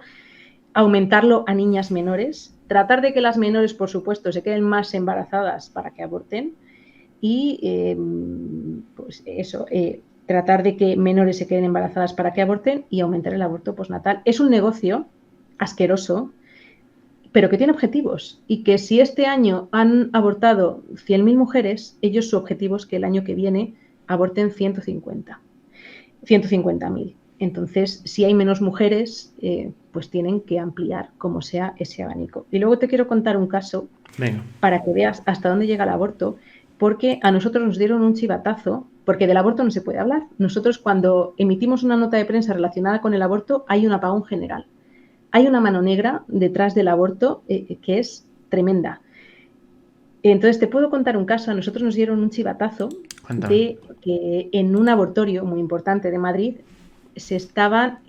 aumentarlo a niñas menores, tratar de que las menores, por supuesto, se queden más embarazadas para que aborten y pues eso, tratar de que menores se queden embarazadas para que aborten y aumentar el aborto postnatal. Es un negocio asqueroso, pero que tiene objetivos y que si este año han abortado 100.000 mujeres, ellos su objetivo es que el año que viene aborten 150.000. Entonces, si hay menos mujeres, pues tienen que ampliar como sea ese abanico. Y luego te quiero contar un caso para que veas hasta dónde llega el aborto, porque a nosotros nos dieron un chivatazo, porque del aborto no se puede hablar. Nosotros cuando emitimos una nota de prensa relacionada con el aborto hay un apagón general. Hay una mano negra detrás del aborto que es tremenda. Entonces, te puedo contar un caso. A nosotros nos dieron un chivatazo de que en un abortorio muy importante de Madrid se estaba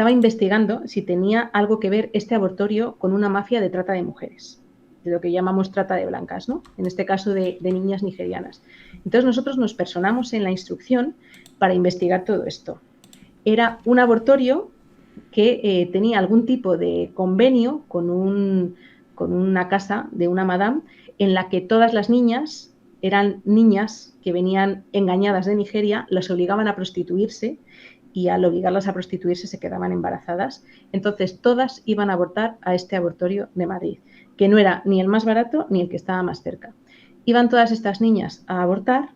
investigando si tenía algo que ver este abortorio con una mafia de trata de mujeres, de lo que llamamos trata de blancas, ¿no? En este caso de niñas nigerianas. Entonces, nosotros nos personamos en la instrucción para investigar todo esto. Era un abortorio que tenía algún tipo de convenio con una casa de una madame en la que todas las niñas eran niñas que venían engañadas de Nigeria, las obligaban a prostituirse y al obligarlas a prostituirse se quedaban embarazadas. Entonces todas iban a abortar a este abortorio de Madrid, que no era ni el más barato ni el que estaba más cerca. Iban todas estas niñas a abortar,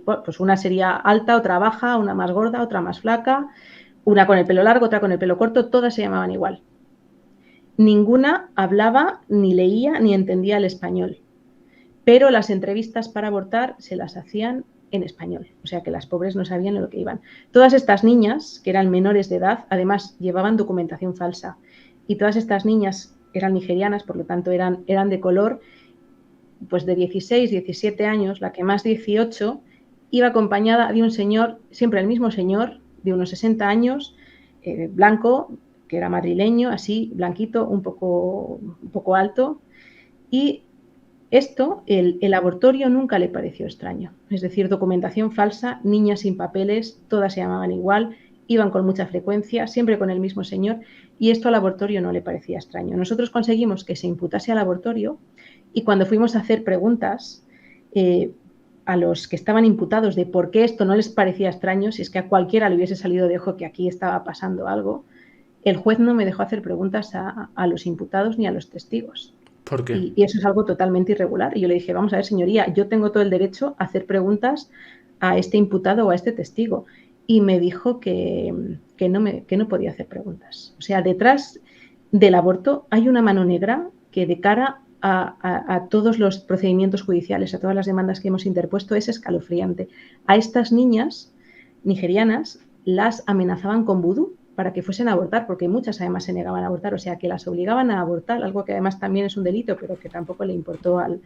pues una sería alta, otra baja, una más gorda, otra más flaca, una con el pelo largo, otra con el pelo corto, todas se llamaban igual. Ninguna hablaba, ni leía, ni entendía el español. Pero las entrevistas para abortar se las hacían en español. O sea que las pobres no sabían en lo que iban. Todas estas niñas, que eran menores de edad, además llevaban documentación falsa. Y todas estas niñas eran nigerianas, por lo tanto eran de color, pues de 16, 17 años, la que más 18, iba acompañada de un señor, siempre el mismo señor, de unos 60 años, blanco, que era madrileño, así, blanquito, un poco alto. Y esto, el abortorio nunca le pareció extraño. Es decir, documentación falsa, niñas sin papeles, todas se llamaban igual, iban con mucha frecuencia, siempre con el mismo señor, y esto al abortorio no le parecía extraño. Nosotros conseguimos que se imputase al abortorio y cuando fuimos a hacer preguntas a los que estaban imputados de por qué esto no les parecía extraño, si es que a cualquiera le hubiese salido de ojo que aquí estaba pasando algo, el juez no me dejó hacer preguntas a los imputados ni a los testigos. ¿Por qué? Y eso es algo totalmente irregular. Y yo le dije, vamos a ver, señoría, yo tengo todo el derecho a hacer preguntas a este imputado o a este testigo. Y me dijo que no podía hacer preguntas. O sea, detrás del aborto hay una mano negra que de cara a todos los procedimientos judiciales, a todas las demandas que hemos interpuesto, es escalofriante. A estas niñas nigerianas las amenazaban con vudú para que fuesen a abortar, porque muchas además se negaban a abortar, o sea que las obligaban a abortar, algo que además también es un delito, pero que tampoco le importó al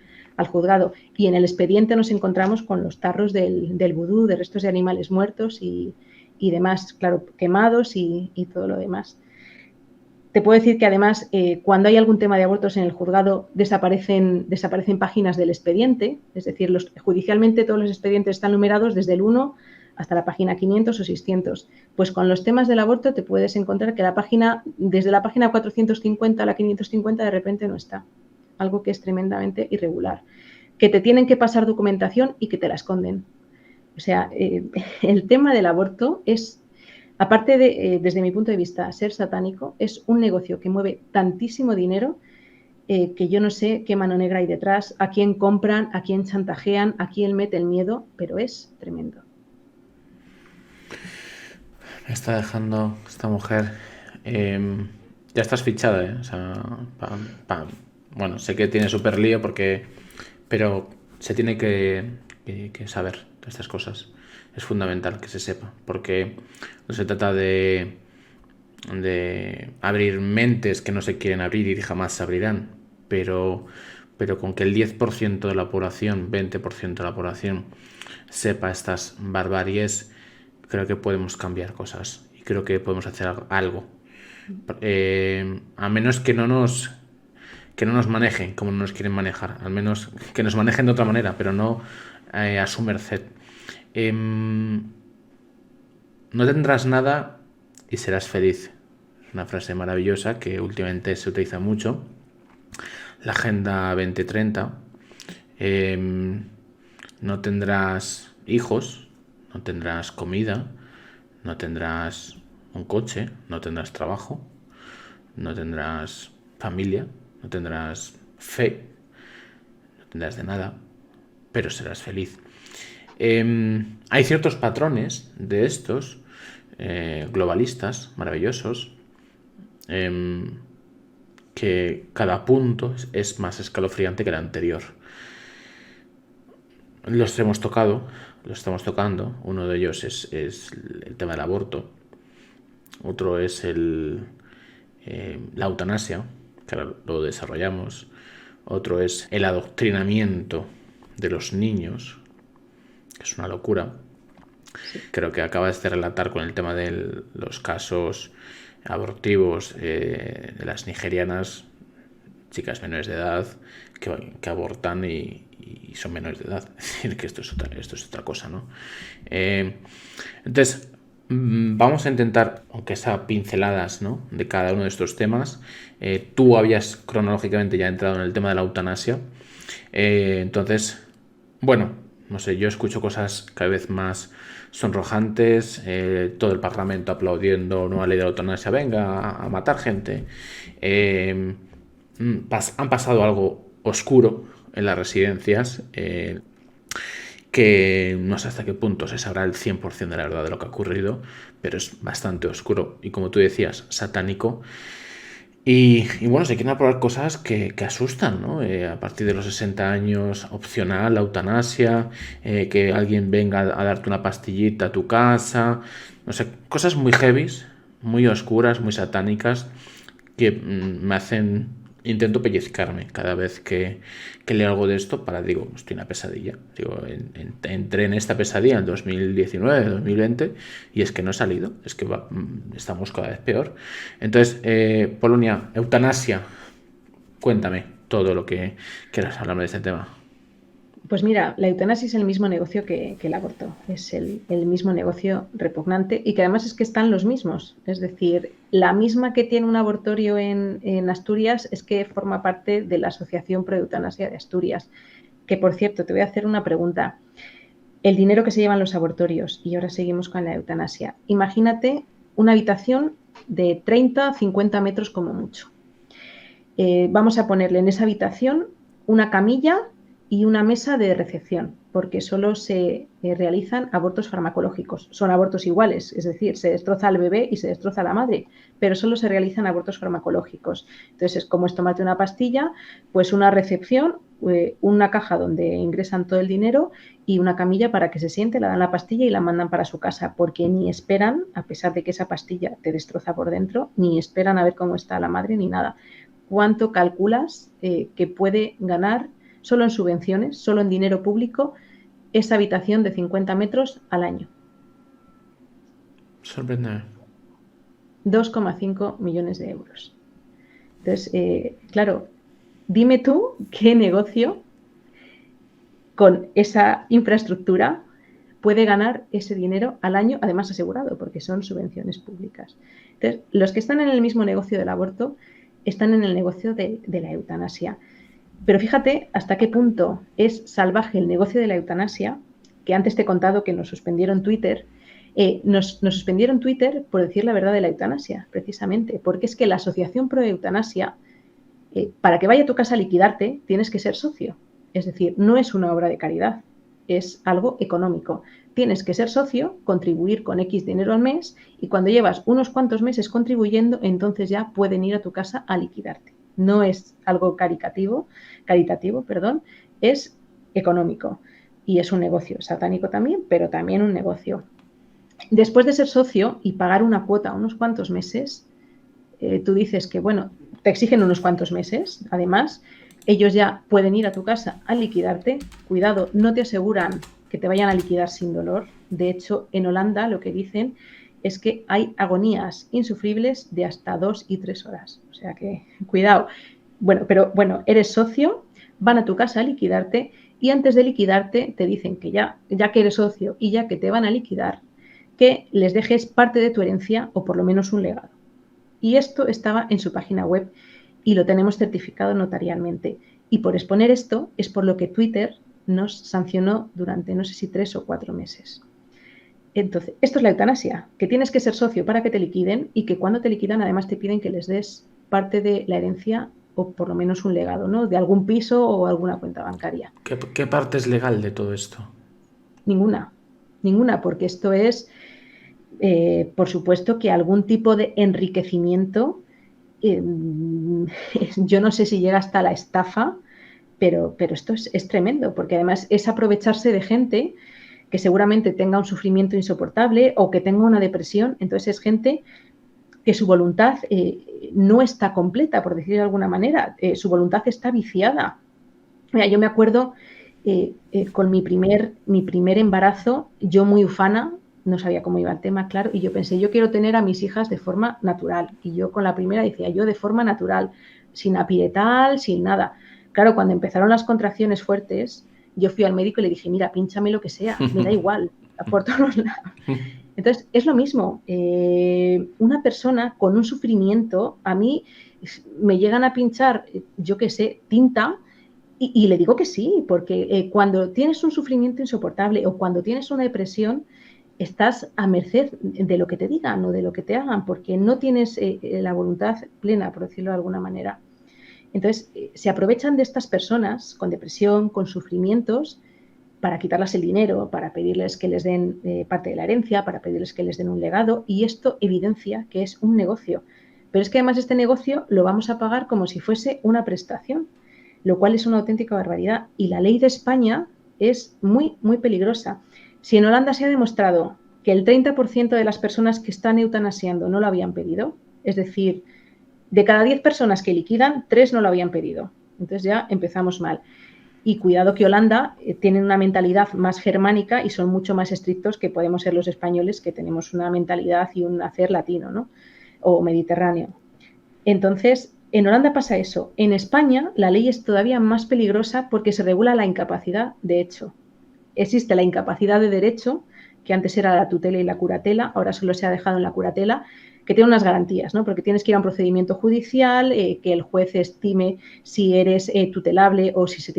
juzgado. Y en el expediente nos encontramos con los tarros del vudú, de restos de animales muertos y demás, claro, quemados y todo lo demás. Te puedo decir que además cuando hay algún tema de abortos en el juzgado desaparecen páginas del expediente, es decir, judicialmente todos los expedientes están numerados desde el 1 hasta la página 500 o 600. Pues con los temas del aborto te puedes encontrar que desde la página 450 a la 550 de repente no está, algo que es tremendamente irregular. Que te tienen que pasar documentación y que te la esconden. O sea, el tema del aborto es, aparte de, desde mi punto de vista, ser satánico, es un negocio que mueve tantísimo dinero que yo no sé qué mano negra hay detrás, a quién compran, a quién chantajean, a quién mete el miedo, pero es tremendo. Me está dejando esta mujer. Ya estás fichada, ¿eh? O sea, bueno, sé que tiene súper lío pero se tiene que saber estas cosas. Es fundamental que se sepa, porque no se trata de abrir mentes que no se quieren abrir y jamás se abrirán, pero con que el 10% de la población, 20% de la población sepa estas barbaries, creo que podemos cambiar cosas y creo que podemos hacer algo. A menos que no nos manejen como nos quieren manejar, al menos que nos manejen de otra manera, pero no a su merced. No tendrás nada y serás feliz. Es una frase maravillosa que últimamente se utiliza mucho. La Agenda 2030. No tendrás hijos, no tendrás comida, no tendrás un coche, no tendrás trabajo, no tendrás familia, no tendrás fe, no tendrás de nada, pero serás feliz. Hay ciertos patrones de estos globalistas maravillosos que cada punto es más escalofriante que el anterior. Los hemos tocado, los estamos tocando. Uno de ellos es el tema del aborto. Otro es la eutanasia, que ahora lo desarrollamos. Otro es el adoctrinamiento de los niños, que es una locura. Creo que acabas de relatar con el tema de los casos abortivos de las nigerianas, chicas menores de edad que abortan y son menores de edad. Es decir, que esto es otra cosa, ¿no? Entonces, vamos a intentar, aunque sea pinceladas, ¿no?, de cada uno de estos temas. Tú habías cronológicamente ya entrado en el tema de la eutanasia. Entonces, bueno, no sé, yo escucho cosas cada vez más sonrojantes, todo el Parlamento aplaudiendo nueva ley de la eutanasia, venga a matar gente. Han pasado algo oscuro en las residencias, que no sé hasta qué punto se sabrá el 100% de la verdad de lo que ha ocurrido, pero es bastante oscuro y, como tú decías, satánico. Y bueno, se quieren aprobar cosas que asustan, ¿no? A partir de los 60 años, opcional, la eutanasia, que alguien venga a darte una pastillita a tu casa, no sé, cosas muy heavies, muy oscuras, muy satánicas, que me hacen... Intento pellizcarme cada vez que leo algo de esto digo, estoy en una pesadilla. Digo, entré en esta pesadilla en 2019, 2020 y es que no he salido, es que estamos cada vez peor. Entonces, Polonia, eutanasia, cuéntame todo lo que quieras hablarme de este tema. Pues mira, la eutanasia es el mismo negocio que el aborto, es el mismo negocio repugnante y que además es que están los mismos. Es decir, la misma que tiene un abortorio en Asturias es que forma parte de la Asociación Pro Eutanasia de Asturias. Que, por cierto, te voy a hacer una pregunta. El dinero que se llevan los abortorios, y ahora seguimos con la eutanasia. Imagínate una habitación de 30, 50 metros como mucho. Vamos a ponerle en esa habitación una camilla y una mesa de recepción, porque solo se realizan abortos farmacológicos. Son abortos iguales, es decir, se destroza al bebé y se destroza a la madre, pero solo se realizan abortos farmacológicos. Entonces, es como es tomarte una pastilla, pues una recepción, una caja donde ingresan todo el dinero y una camilla para que se siente, le dan la pastilla y la mandan para su casa, porque ni esperan, a pesar de que esa pastilla te destroza por dentro, ni esperan a ver cómo está la madre ni nada. ¿Cuánto calculas que puede ganar solo en subvenciones, solo en dinero público, esa habitación de 50 metros al año? Sorprendente. 2,5 millones de euros. Entonces, claro, dime tú qué negocio con esa infraestructura puede ganar ese dinero al año, además asegurado, porque son subvenciones públicas. Entonces, los que están en el mismo negocio del aborto están en el negocio de la eutanasia. Pero fíjate hasta qué punto es salvaje el negocio de la eutanasia, que antes te he contado que nos suspendieron Twitter. Nos suspendieron Twitter por decir la verdad de la eutanasia, precisamente, porque es que la Asociación Pro Eutanasia, para que vaya a tu casa a liquidarte, tienes que ser socio. Es decir, no es una obra de caridad, es algo económico. Tienes que ser socio, contribuir con X dinero al mes y cuando llevas unos cuantos meses contribuyendo, entonces ya pueden ir a tu casa a liquidarte. No es algo caritativo, es económico y es un negocio satánico también, pero también un negocio. Después de ser socio y pagar una cuota unos cuantos meses, tú dices que, bueno, te exigen unos cuantos meses, además, ellos ya pueden ir a tu casa a liquidarte. Cuidado, no te aseguran que te vayan a liquidar sin dolor. De hecho, en Holanda lo que dicen es que hay agonías insufribles de hasta 2 y 3 horas. O sea que, cuidado. Bueno, pero bueno, eres socio, van a tu casa a liquidarte y antes de liquidarte te dicen que ya que eres socio y ya que te van a liquidar, que les dejes parte de tu herencia o por lo menos un legado. Y esto estaba en su página web y lo tenemos certificado notarialmente. Y por exponer esto es por lo que Twitter nos sancionó durante no sé si 3 o 4 meses. Entonces, esto es la eutanasia, que tienes que ser socio para que te liquiden y que cuando te liquidan además te piden que les des parte de la herencia o por lo menos un legado, ¿no? De algún piso o alguna cuenta bancaria. ¿Qué parte es legal de todo esto? Ninguna, porque esto es, por supuesto, que algún tipo de enriquecimiento, yo no sé si llega hasta la estafa, pero esto es tremendo, porque además es aprovecharse de gente que seguramente tenga un sufrimiento insoportable o que tenga una depresión. Entonces es gente que su voluntad no está completa, por decirlo de alguna manera, su voluntad está viciada. Mira, yo me acuerdo con mi primer embarazo, yo muy ufana, no sabía cómo iba el tema, claro, y yo pensé, yo quiero tener a mis hijas de forma natural. Y yo con la primera decía, yo de forma natural, sin apiretal, sin nada. Claro, cuando empezaron las contracciones fuertes, yo fui al médico y le dije, mira, pínchame lo que sea, me da igual, por todos lados. Entonces, es lo mismo. Una persona con un sufrimiento, a mí me llegan a pinchar, yo qué sé, tinta, y le digo que sí, porque cuando tienes un sufrimiento insoportable o cuando tienes una depresión, estás a merced de lo que te digan o de lo que te hagan, porque no tienes la voluntad plena, por decirlo de alguna manera. Entonces, se aprovechan de estas personas con depresión, con sufrimientos, para quitarles el dinero, para pedirles que les den parte de la herencia, para pedirles que les den un legado, y esto evidencia que es un negocio. Pero es que además este negocio lo vamos a pagar como si fuese una prestación, lo cual es una auténtica barbaridad. Y la ley de España es muy, muy peligrosa. Si en Holanda se ha demostrado que el 30% de las personas que están eutanasiando no lo habían pedido, es decir, de cada 10 personas que liquidan, 3 no lo habían pedido. Entonces ya empezamos mal. Y cuidado que Holanda tiene una mentalidad más germánica y son mucho más estrictos que podemos ser los españoles, que tenemos una mentalidad y un hacer latino, ¿no? O mediterráneo. Entonces, en Holanda pasa eso. En España la ley es todavía más peligrosa porque se regula la incapacidad de hecho. Existe la incapacidad de derecho, que antes era la tutela y la curatela, ahora solo se ha dejado en la curatela, que tiene unas garantías, ¿no? Porque tienes que ir a un procedimiento judicial, que el juez estime si eres tutelable o si se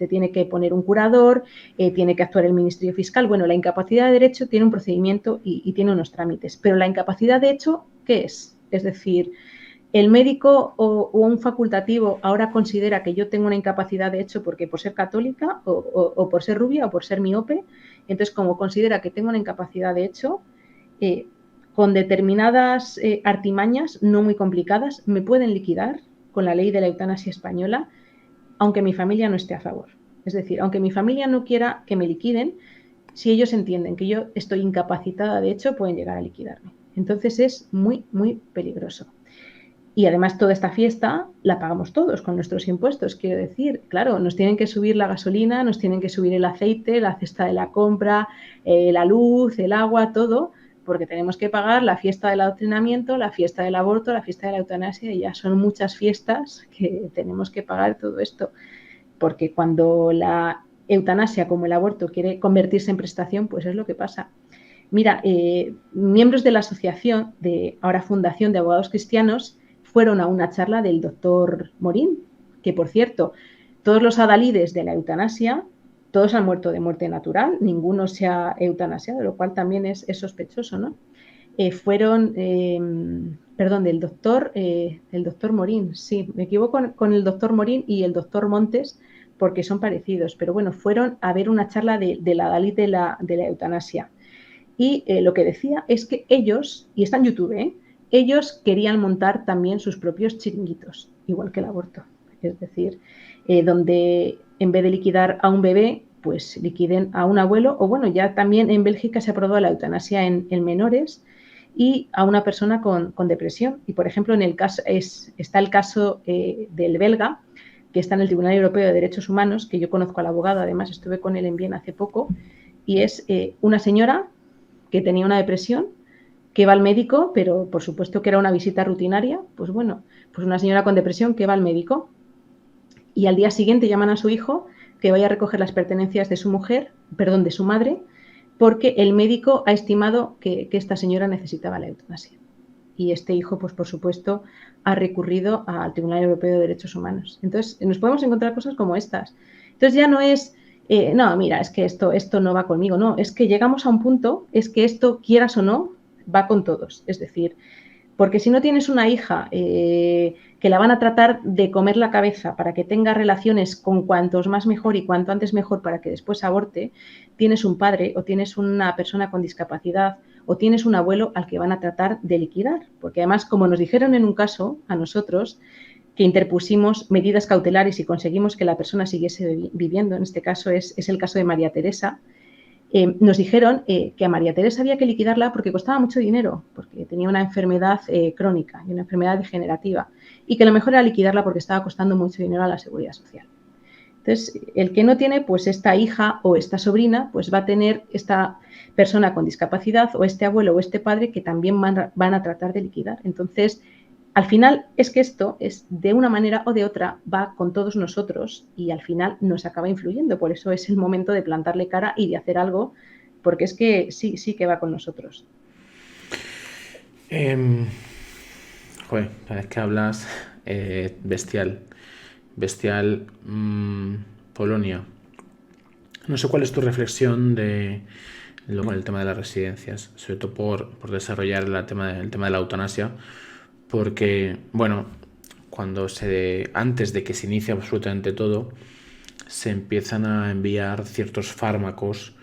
tiene que poner un curador, tiene que actuar el Ministerio Fiscal. Bueno, la incapacidad de derecho tiene un procedimiento y tiene unos trámites, pero la incapacidad de hecho, ¿qué es? Es decir, el médico o un facultativo ahora considera que yo tengo una incapacidad de hecho porque por ser católica o por ser rubia o por ser miope, entonces como considera que tengo una incapacidad de hecho, con determinadas artimañas no muy complicadas me pueden liquidar con la ley de la eutanasia española, aunque mi familia no esté a favor. Es decir, aunque mi familia no quiera que me liquiden, si ellos entienden que yo estoy incapacitada de hecho, pueden llegar a liquidarme. Entonces es muy, muy peligroso. Y además toda esta fiesta la pagamos todos con nuestros impuestos. Quiero decir, claro, nos tienen que subir la gasolina, nos tienen que subir el aceite, la cesta de la compra, la luz, el agua, todo, porque tenemos que pagar la fiesta del adoctrinamiento, la fiesta del aborto, la fiesta de la eutanasia, y ya son muchas fiestas que tenemos que pagar todo esto. Porque cuando la eutanasia, como el aborto, quiere convertirse en prestación, pues es lo que pasa. Mira, miembros de la asociación, de ahora Fundación de Abogados Cristianos, fueron a una charla del doctor Morín, que por cierto, todos los adalides de la eutanasia, todos han muerto de muerte natural, ninguno se ha eutanasiado, lo cual también es sospechoso, ¿no? Del doctor Morín, sí, me equivoco con el doctor Morín y el doctor Montes, porque son parecidos, pero bueno, fueron a ver una charla del adalid de la eutanasia. Y lo que decía es que ellos, y está en YouTube, ellos querían montar también sus propios chiringuitos, igual que el aborto. Es decir, donde en vez de liquidar a un bebé, pues liquiden a un abuelo, o bueno, ya también en Bélgica se aprobó la eutanasia en menores y a una persona con depresión. Y por ejemplo, en el caso está el caso del belga, que está en el Tribunal Europeo de Derechos Humanos, que yo conozco al abogado, además estuve con él en Viena hace poco, y es una señora que tenía una depresión, que va al médico, pero por supuesto que era una visita rutinaria, pues bueno, pues una señora con depresión que va al médico y al día siguiente llaman a su hijo que vaya a recoger las pertenencias de su de su madre, porque el médico ha estimado que esta señora necesitaba la eutanasia. Y este hijo, pues por supuesto, ha recurrido al Tribunal Europeo de Derechos Humanos. Entonces, nos podemos encontrar cosas como estas. Entonces ya no es no, mira, es que esto no va conmigo, no, es que llegamos a un punto, es que esto, quieras o no, va con todos, es decir, porque si no tienes una hija que la van a tratar de comer la cabeza para que tenga relaciones con cuantos más mejor y cuanto antes mejor para que después aborte, tienes un padre o tienes una persona con discapacidad o tienes un abuelo al que van a tratar de liquidar, porque además, como nos dijeron en un caso a nosotros, que interpusimos medidas cautelares y conseguimos que la persona siguiese viviendo, en este caso es el caso de María Teresa, nos dijeron que a María Teresa había que liquidarla porque costaba mucho dinero, porque tenía una enfermedad crónica y una enfermedad degenerativa, y que lo mejor era liquidarla porque estaba costando mucho dinero a la Seguridad Social. Entonces, el que no tiene, pues esta hija o esta sobrina, pues va a tener esta persona con discapacidad o este abuelo o este padre que también van a tratar de liquidar. Entonces, al final es que esto es de una manera o de otra va con todos nosotros y al final nos acaba influyendo. Por eso es el momento de plantarle cara y de hacer algo, porque es que sí que va con nosotros. Cada vez que hablas, bestial. Polonia. No sé cuál es tu reflexión con el tema de las residencias, sobre todo por desarrollar el tema de la eutanasia. Porque, bueno, antes de que se inicie absolutamente todo, se empiezan a enviar ciertos fármacos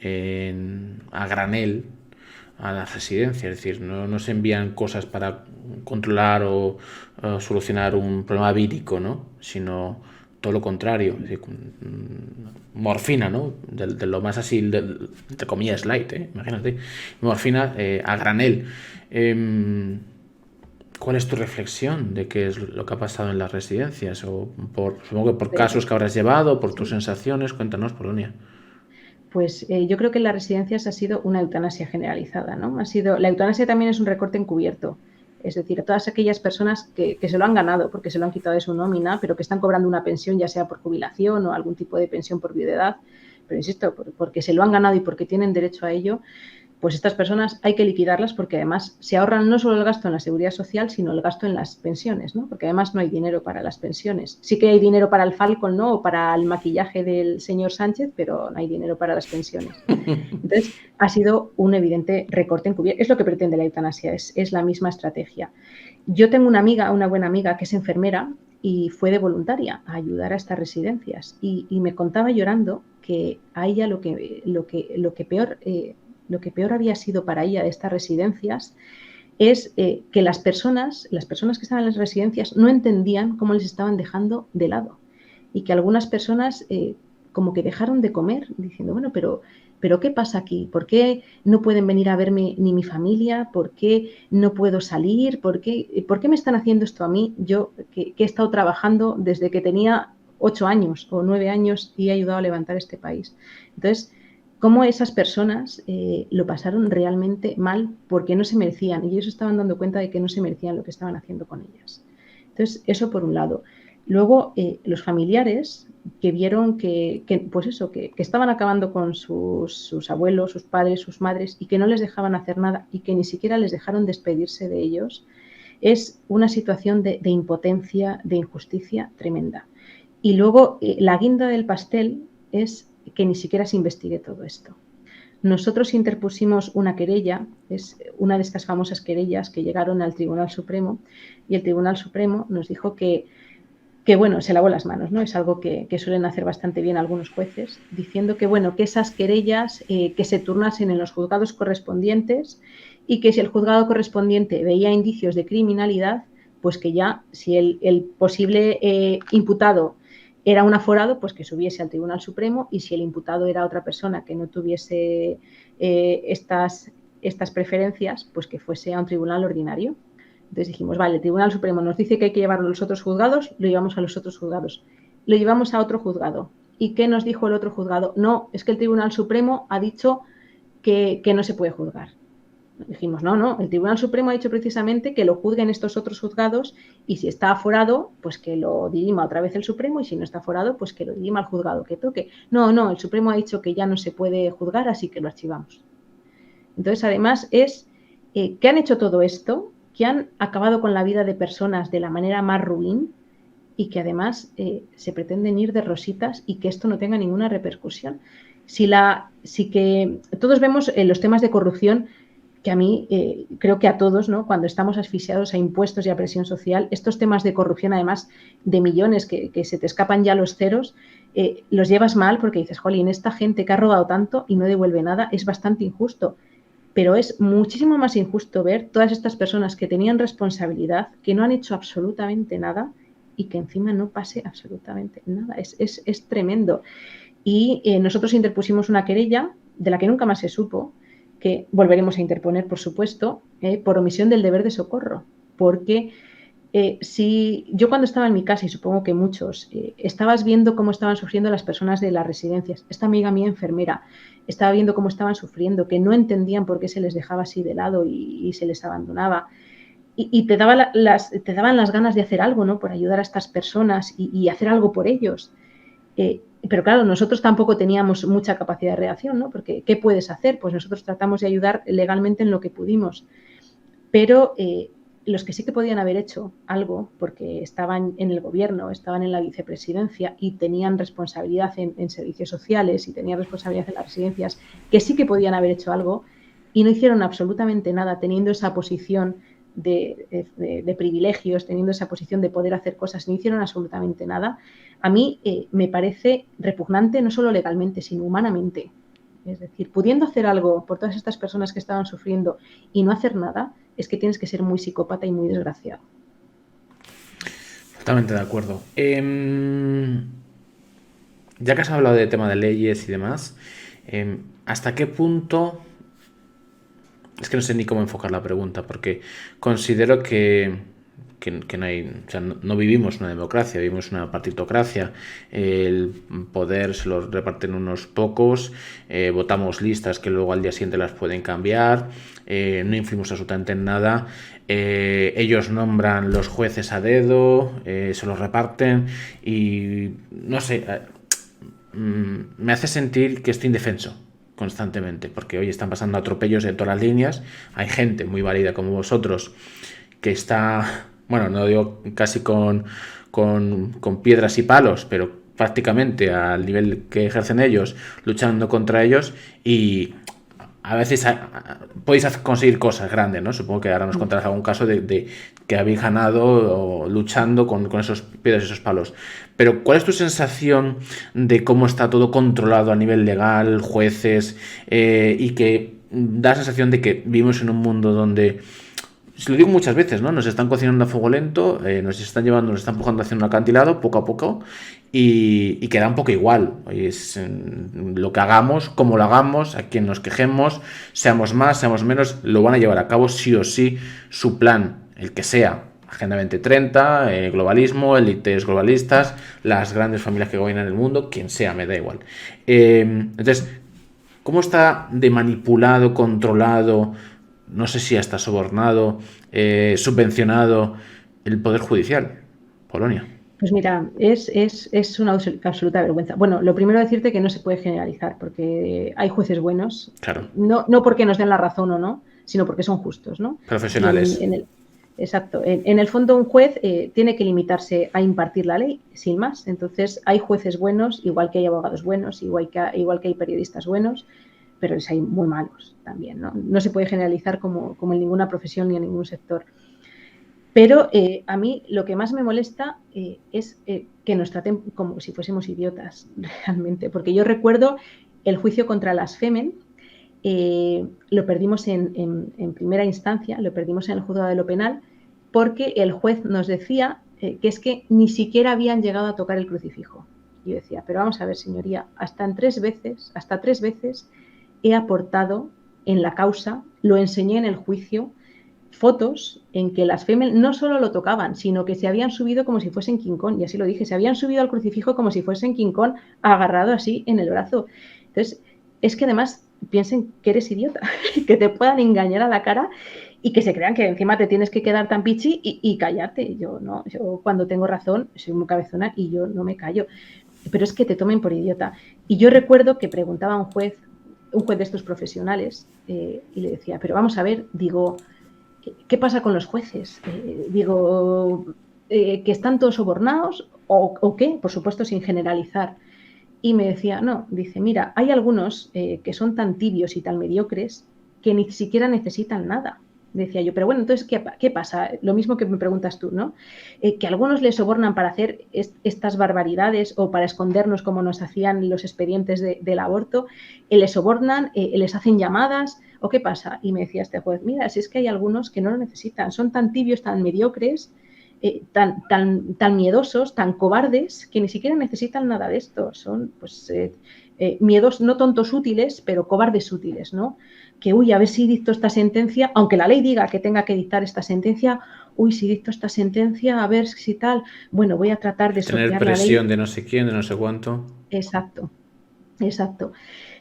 a granel a las residencias. Es decir, no se envían cosas para controlar o solucionar un problema vírico, ¿no? Sino todo lo contrario. Es decir, morfina, ¿no? De lo más así, entre comillas, light, imagínate. Morfina a granel. ¿Cuál es tu reflexión de qué es lo que ha pasado en las residencias? Supongo que por casos que habrás llevado, por tus sensaciones. Cuéntanos, Polonia. Pues yo creo que en las residencias ha sido una eutanasia generalizada, ¿no? La eutanasia también es un recorte encubierto. Es decir, a todas aquellas personas que se lo han ganado porque se lo han quitado de su nómina, pero que están cobrando una pensión, ya sea por jubilación o algún tipo de pensión por viudedad, pero insisto, porque se lo han ganado y porque tienen derecho a ello, pues estas personas hay que liquidarlas porque además se ahorran no solo el gasto en la seguridad social, sino el gasto en las pensiones, ¿no? Porque además no hay dinero para las pensiones. Sí que hay dinero para el Falcon, ¿no? O para el maquillaje del señor Sánchez, pero no hay dinero para las pensiones. Entonces, ha sido un evidente recorte encubierto. Es lo que pretende la eutanasia, es la misma estrategia. Yo tengo una amiga, una buena amiga, que es enfermera y fue de voluntaria a ayudar a estas residencias y me contaba llorando que a ella lo que peor había sido para ella de estas residencias es que las personas que estaban en las residencias no entendían cómo les estaban dejando de lado y que algunas personas como que dejaron de comer diciendo, bueno, pero ¿qué pasa aquí? ¿Por qué no pueden venir a verme ni mi familia? ¿Por qué no puedo salir? ¿Por qué me están haciendo esto a mí? Yo que he estado trabajando desde que tenía 8 años o 9 años y he ayudado a levantar este país. Entonces, cómo esas personas lo pasaron realmente mal porque no se merecían y ellos estaban dando cuenta de que no se merecían lo que estaban haciendo con ellas. Entonces, eso por un lado. Luego, los familiares que vieron que estaban acabando con sus abuelos, sus padres, sus madres y que no les dejaban hacer nada y que ni siquiera les dejaron despedirse de ellos, es una situación de impotencia, de injusticia tremenda. Y luego, la guinda del pastel es que ni siquiera se investigue todo esto. Nosotros interpusimos una querella, es una de estas famosas querellas que llegaron al Tribunal Supremo y el Tribunal Supremo nos dijo que bueno, se lavó las manos, ¿no? Es algo que suelen hacer bastante bien algunos jueces, diciendo que, bueno, que esas querellas que se turnasen en los juzgados correspondientes y que si el juzgado correspondiente veía indicios de criminalidad, pues que ya, si el posible imputado era un aforado, pues que subiese al Tribunal Supremo y si el imputado era otra persona que no tuviese estas preferencias, pues que fuese a un tribunal ordinario. Entonces dijimos, vale, el Tribunal Supremo nos dice que hay que llevarlo a los otros juzgados, lo llevamos a los otros juzgados. Lo llevamos a otro juzgado. ¿Y qué nos dijo el otro juzgado? No, es que el Tribunal Supremo ha dicho que no se puede juzgar. Dijimos, no, el Tribunal Supremo ha dicho precisamente que lo juzguen estos otros juzgados y si está aforado, pues que lo dirima otra vez el Supremo y si no está aforado, pues que lo dirima el juzgado que toque. No, el Supremo ha dicho que ya no se puede juzgar, así que lo archivamos. Entonces, además, es que han hecho todo esto, que han acabado con la vida de personas de la manera más ruin y que además se pretenden ir de rositas y que esto no tenga ninguna repercusión. Sí que todos vemos los temas de corrupción que a mí creo que a todos, ¿no? Cuando estamos asfixiados a impuestos y a presión social, estos temas de corrupción, además de millones que se te escapan ya los ceros, los llevas mal porque dices, jolín, esta gente que ha robado tanto y no devuelve nada es bastante injusto. Pero es muchísimo más injusto ver todas estas personas que tenían responsabilidad, que no han hecho absolutamente nada y que encima no pase absolutamente nada. Es tremendo. Y nosotros interpusimos una querella de la que nunca más se supo, que volveremos a interponer, por supuesto, por omisión del deber de socorro. Porque si yo cuando estaba en mi casa, y supongo que muchos, estabas viendo cómo estaban sufriendo las personas de las residencias, esta amiga mía enfermera, estaba viendo cómo estaban sufriendo, que no entendían por qué se les dejaba así de lado y se les abandonaba. Y te daban las ganas de hacer algo, ¿no? Por ayudar a estas personas y hacer algo por ellos. Pero claro, nosotros tampoco teníamos mucha capacidad de reacción, ¿no? Porque ¿qué puedes hacer? Pues nosotros tratamos de ayudar legalmente en lo que pudimos. Pero los que sí que podían haber hecho algo, porque estaban en el gobierno, estaban en la vicepresidencia y tenían responsabilidad en servicios sociales y tenían responsabilidad en las residencias, que sí que podían haber hecho algo y no hicieron absolutamente nada teniendo esa posición de privilegios, teniendo esa posición de poder hacer cosas, no hicieron absolutamente nada. A mí me parece repugnante no solo legalmente, sino humanamente. Es decir, pudiendo hacer algo por todas estas personas que estaban sufriendo y no hacer nada, es que tienes que ser muy psicópata y muy desgraciado. Totalmente de acuerdo. Ya que has hablado de tema de leyes y demás, ¿hasta qué punto? Es que no sé ni cómo enfocar la pregunta, porque considero que no hay, o sea, no vivimos una democracia, vivimos una partitocracia. El poder se lo reparten unos pocos, votamos listas que luego al día siguiente las pueden cambiar, no influimos absolutamente en nada. Ellos nombran los jueces a dedo, se los reparten y no sé, me hace sentir que estoy indefenso constantemente, porque hoy están pasando atropellos en todas las líneas, hay gente muy válida como vosotros que está, bueno, no digo casi con piedras y palos, pero prácticamente al nivel que ejercen ellos, luchando contra ellos, y a veces podéis conseguir cosas grandes, ¿no? Supongo que ahora nos contarás algún caso de que habéis ganado o luchando con esos piedras y esos palos. Pero ¿cuál es tu sensación de cómo está todo controlado a nivel legal, jueces, y que da la sensación de que vivimos en un mundo donde, lo digo muchas veces, ¿no? Nos están cocinando a fuego lento, nos están llevando, nos están empujando hacia un acantilado poco a poco y queda un poco igual. Es lo que hagamos, cómo lo hagamos, a quien nos quejemos, seamos más, seamos menos, lo van a llevar a cabo sí o sí su plan, el que sea. Agenda 2030, globalismo, élites globalistas, las grandes familias que gobiernan el mundo, quien sea, me da igual. Entonces, ¿cómo está de manipulado, controlado, no sé si hasta sobornado, subvencionado el Poder Judicial, Polonia? Pues mira, es una absoluta vergüenza. Bueno, lo primero decirte que no se puede generalizar, porque hay jueces buenos, claro. No porque nos den la razón o no, sino porque son justos, ¿no? Profesionales. Exacto. En el fondo, un juez tiene que limitarse a impartir la ley, sin más. Entonces, hay jueces buenos, igual que hay abogados buenos, igual que hay periodistas buenos, pero hay muy malos también, ¿no? No se puede generalizar como en ninguna profesión ni en ningún sector. Pero a mí lo que más me molesta es que nos traten como si fuésemos idiotas, realmente. Porque yo recuerdo el juicio contra las Femen, lo perdimos en primera instancia, lo perdimos en el juzgado de lo penal, porque el juez nos decía que es que ni siquiera habían llegado a tocar el crucifijo. Y yo decía, pero vamos a ver, señoría, hasta tres veces he aportado en la causa, lo enseñé en el juicio, fotos en que las Femen no solo lo tocaban, sino que se habían subido como si fuesen King Kong, y así lo dije, se habían subido al crucifijo como si fuesen King Kong, agarrado así en el brazo. Entonces, es que además piensen que eres idiota, que te puedan engañar a la cara y que se crean que encima te tienes que quedar tan pichi y callarte. Yo cuando tengo razón soy muy cabezona y yo no me callo, pero es que te tomen por idiota. Y yo recuerdo que preguntaba a un juez de estos profesionales, y le decía, pero vamos a ver, digo, ¿qué pasa con los jueces? ¿Que están todos sobornados o qué? Por supuesto, sin generalizar. Y me decía, no, dice, mira, hay algunos que son tan tibios y tan mediocres que ni siquiera necesitan nada. Decía yo, pero bueno, entonces, ¿qué pasa? Lo mismo que me preguntas tú, ¿no? Que algunos les sobornan para hacer estas barbaridades o para escondernos como nos hacían los expedientes del aborto, les sobornan, les hacen llamadas, ¿o qué pasa? Y me decía este juez, mira, si es que hay algunos que no lo necesitan, son tan tibios, tan mediocres, tan miedosos, tan cobardes, que ni siquiera necesitan nada de esto. Son, pues, miedos, no tontos útiles, pero cobardes útiles, ¿no? Que, a ver si dicto esta sentencia, aunque la ley diga que tenga que dictar esta sentencia, si dicto esta sentencia, a ver si tal, bueno, voy a tratar de tener presión de no sé quién, de no sé cuánto. Exacto.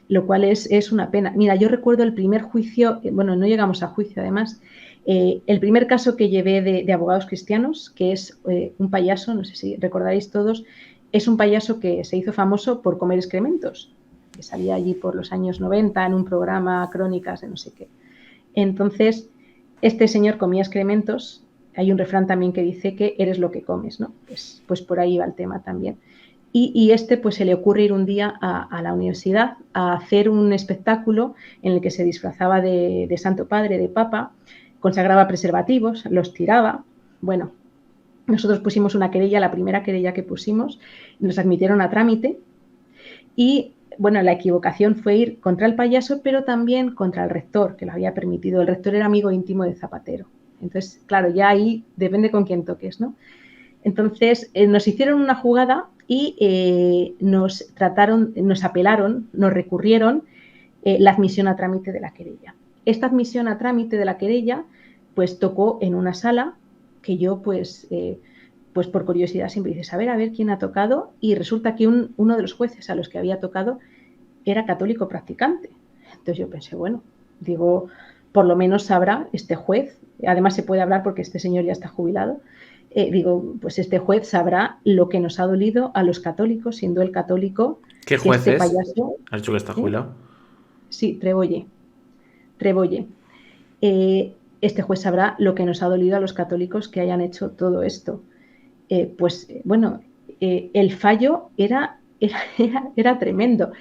Lo cual es una pena. Mira, yo recuerdo el primer juicio, bueno, no llegamos a juicio además, el primer caso que llevé de abogados cristianos, que es un payaso, no sé si recordaréis todos, es un payaso que se hizo famoso por comer excrementos, que salía allí por los años 90 en un programa, crónicas de no sé qué. Entonces, este señor comía excrementos, hay un refrán también que dice que eres lo que comes, ¿no? Pues por ahí va el tema también. Y pues se le ocurre ir un día a la universidad a hacer un espectáculo en el que se disfrazaba de Santo Padre, de Papa, consagraba preservativos, los tiraba. Bueno, nosotros pusimos una querella, la primera querella que pusimos, nos admitieron a trámite y, bueno, la equivocación fue ir contra el payaso, pero también contra el rector, que lo había permitido. El rector era amigo íntimo de Zapatero. Entonces, claro, ya ahí depende con quién toques, ¿no? Entonces, nos hicieron una jugada y nos apelaron, nos recurrieron la admisión a trámite de la querella. Esta admisión a trámite de la querella, pues tocó en una sala que yo, pues por curiosidad siempre dices, a ver quién ha tocado, y resulta que uno de los jueces a los que había tocado era católico practicante. Entonces yo pensé, bueno, digo, por lo menos sabrá este juez, además se puede hablar porque este señor ya está jubilado, pues este juez sabrá lo que nos ha dolido a los católicos, siendo el católico. ¿Qué juez es? ¿Has dicho que está jubilado? Sí, Trebolle. Este juez sabrá lo que nos ha dolido a los católicos que hayan hecho todo esto. Bueno, el fallo era tremendo.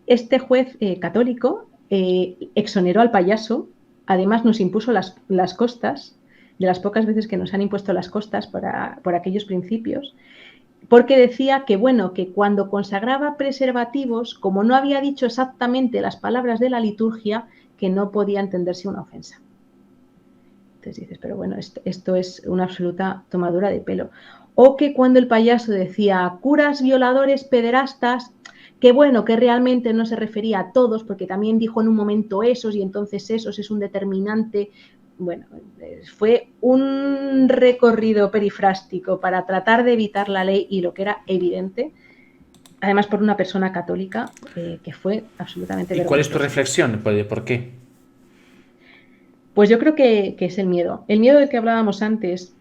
Este juez católico exoneró al payaso, además nos impuso las costas, de las pocas veces que nos han impuesto las costas por aquellos principios, porque decía que, bueno, que cuando consagraba preservativos, como no había dicho exactamente las palabras de la liturgia, que no podía entenderse una ofensa. Entonces dices, pero bueno, esto es una absoluta tomadura de pelo. O que cuando el payaso decía curas, violadores, pederastas, que bueno, que realmente no se refería a todos, porque también dijo en un momento esos, y entonces esos es un determinante. Bueno, fue un recorrido perifrástico para tratar de evitar la ley y lo que era evidente, además por una persona católica, que fue absolutamente ¿Y cuál es tu vergonzoso. reflexión? ¿Por qué? Pues yo creo que es el miedo del que hablábamos antes,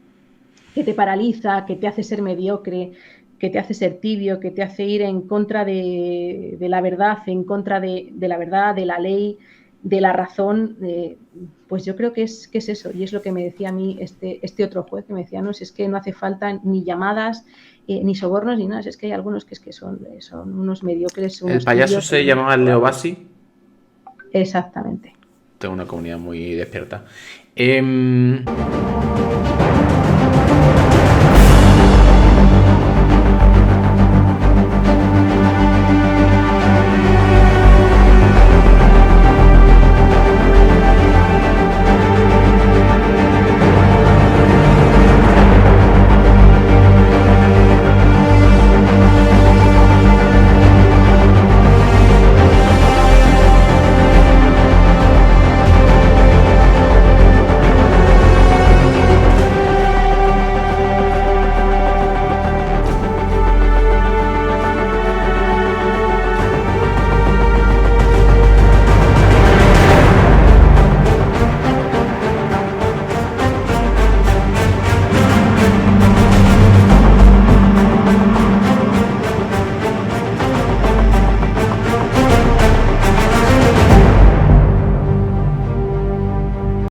que te paraliza, que te hace ser mediocre, que te hace ser tibio, que te hace ir en contra de la verdad, en contra de la verdad, de la ley, de la razón. Pues yo creo que es eso, y es lo que me decía a mí este otro juez, que me decía, no, si es que no hace falta ni llamadas, ni sobornos, ni nada, es que hay algunos que es que son unos mediocres, ¿El unos payaso tibios. se llamaba Leo Bassi? Exactamente. Tengo una comunidad muy despierta.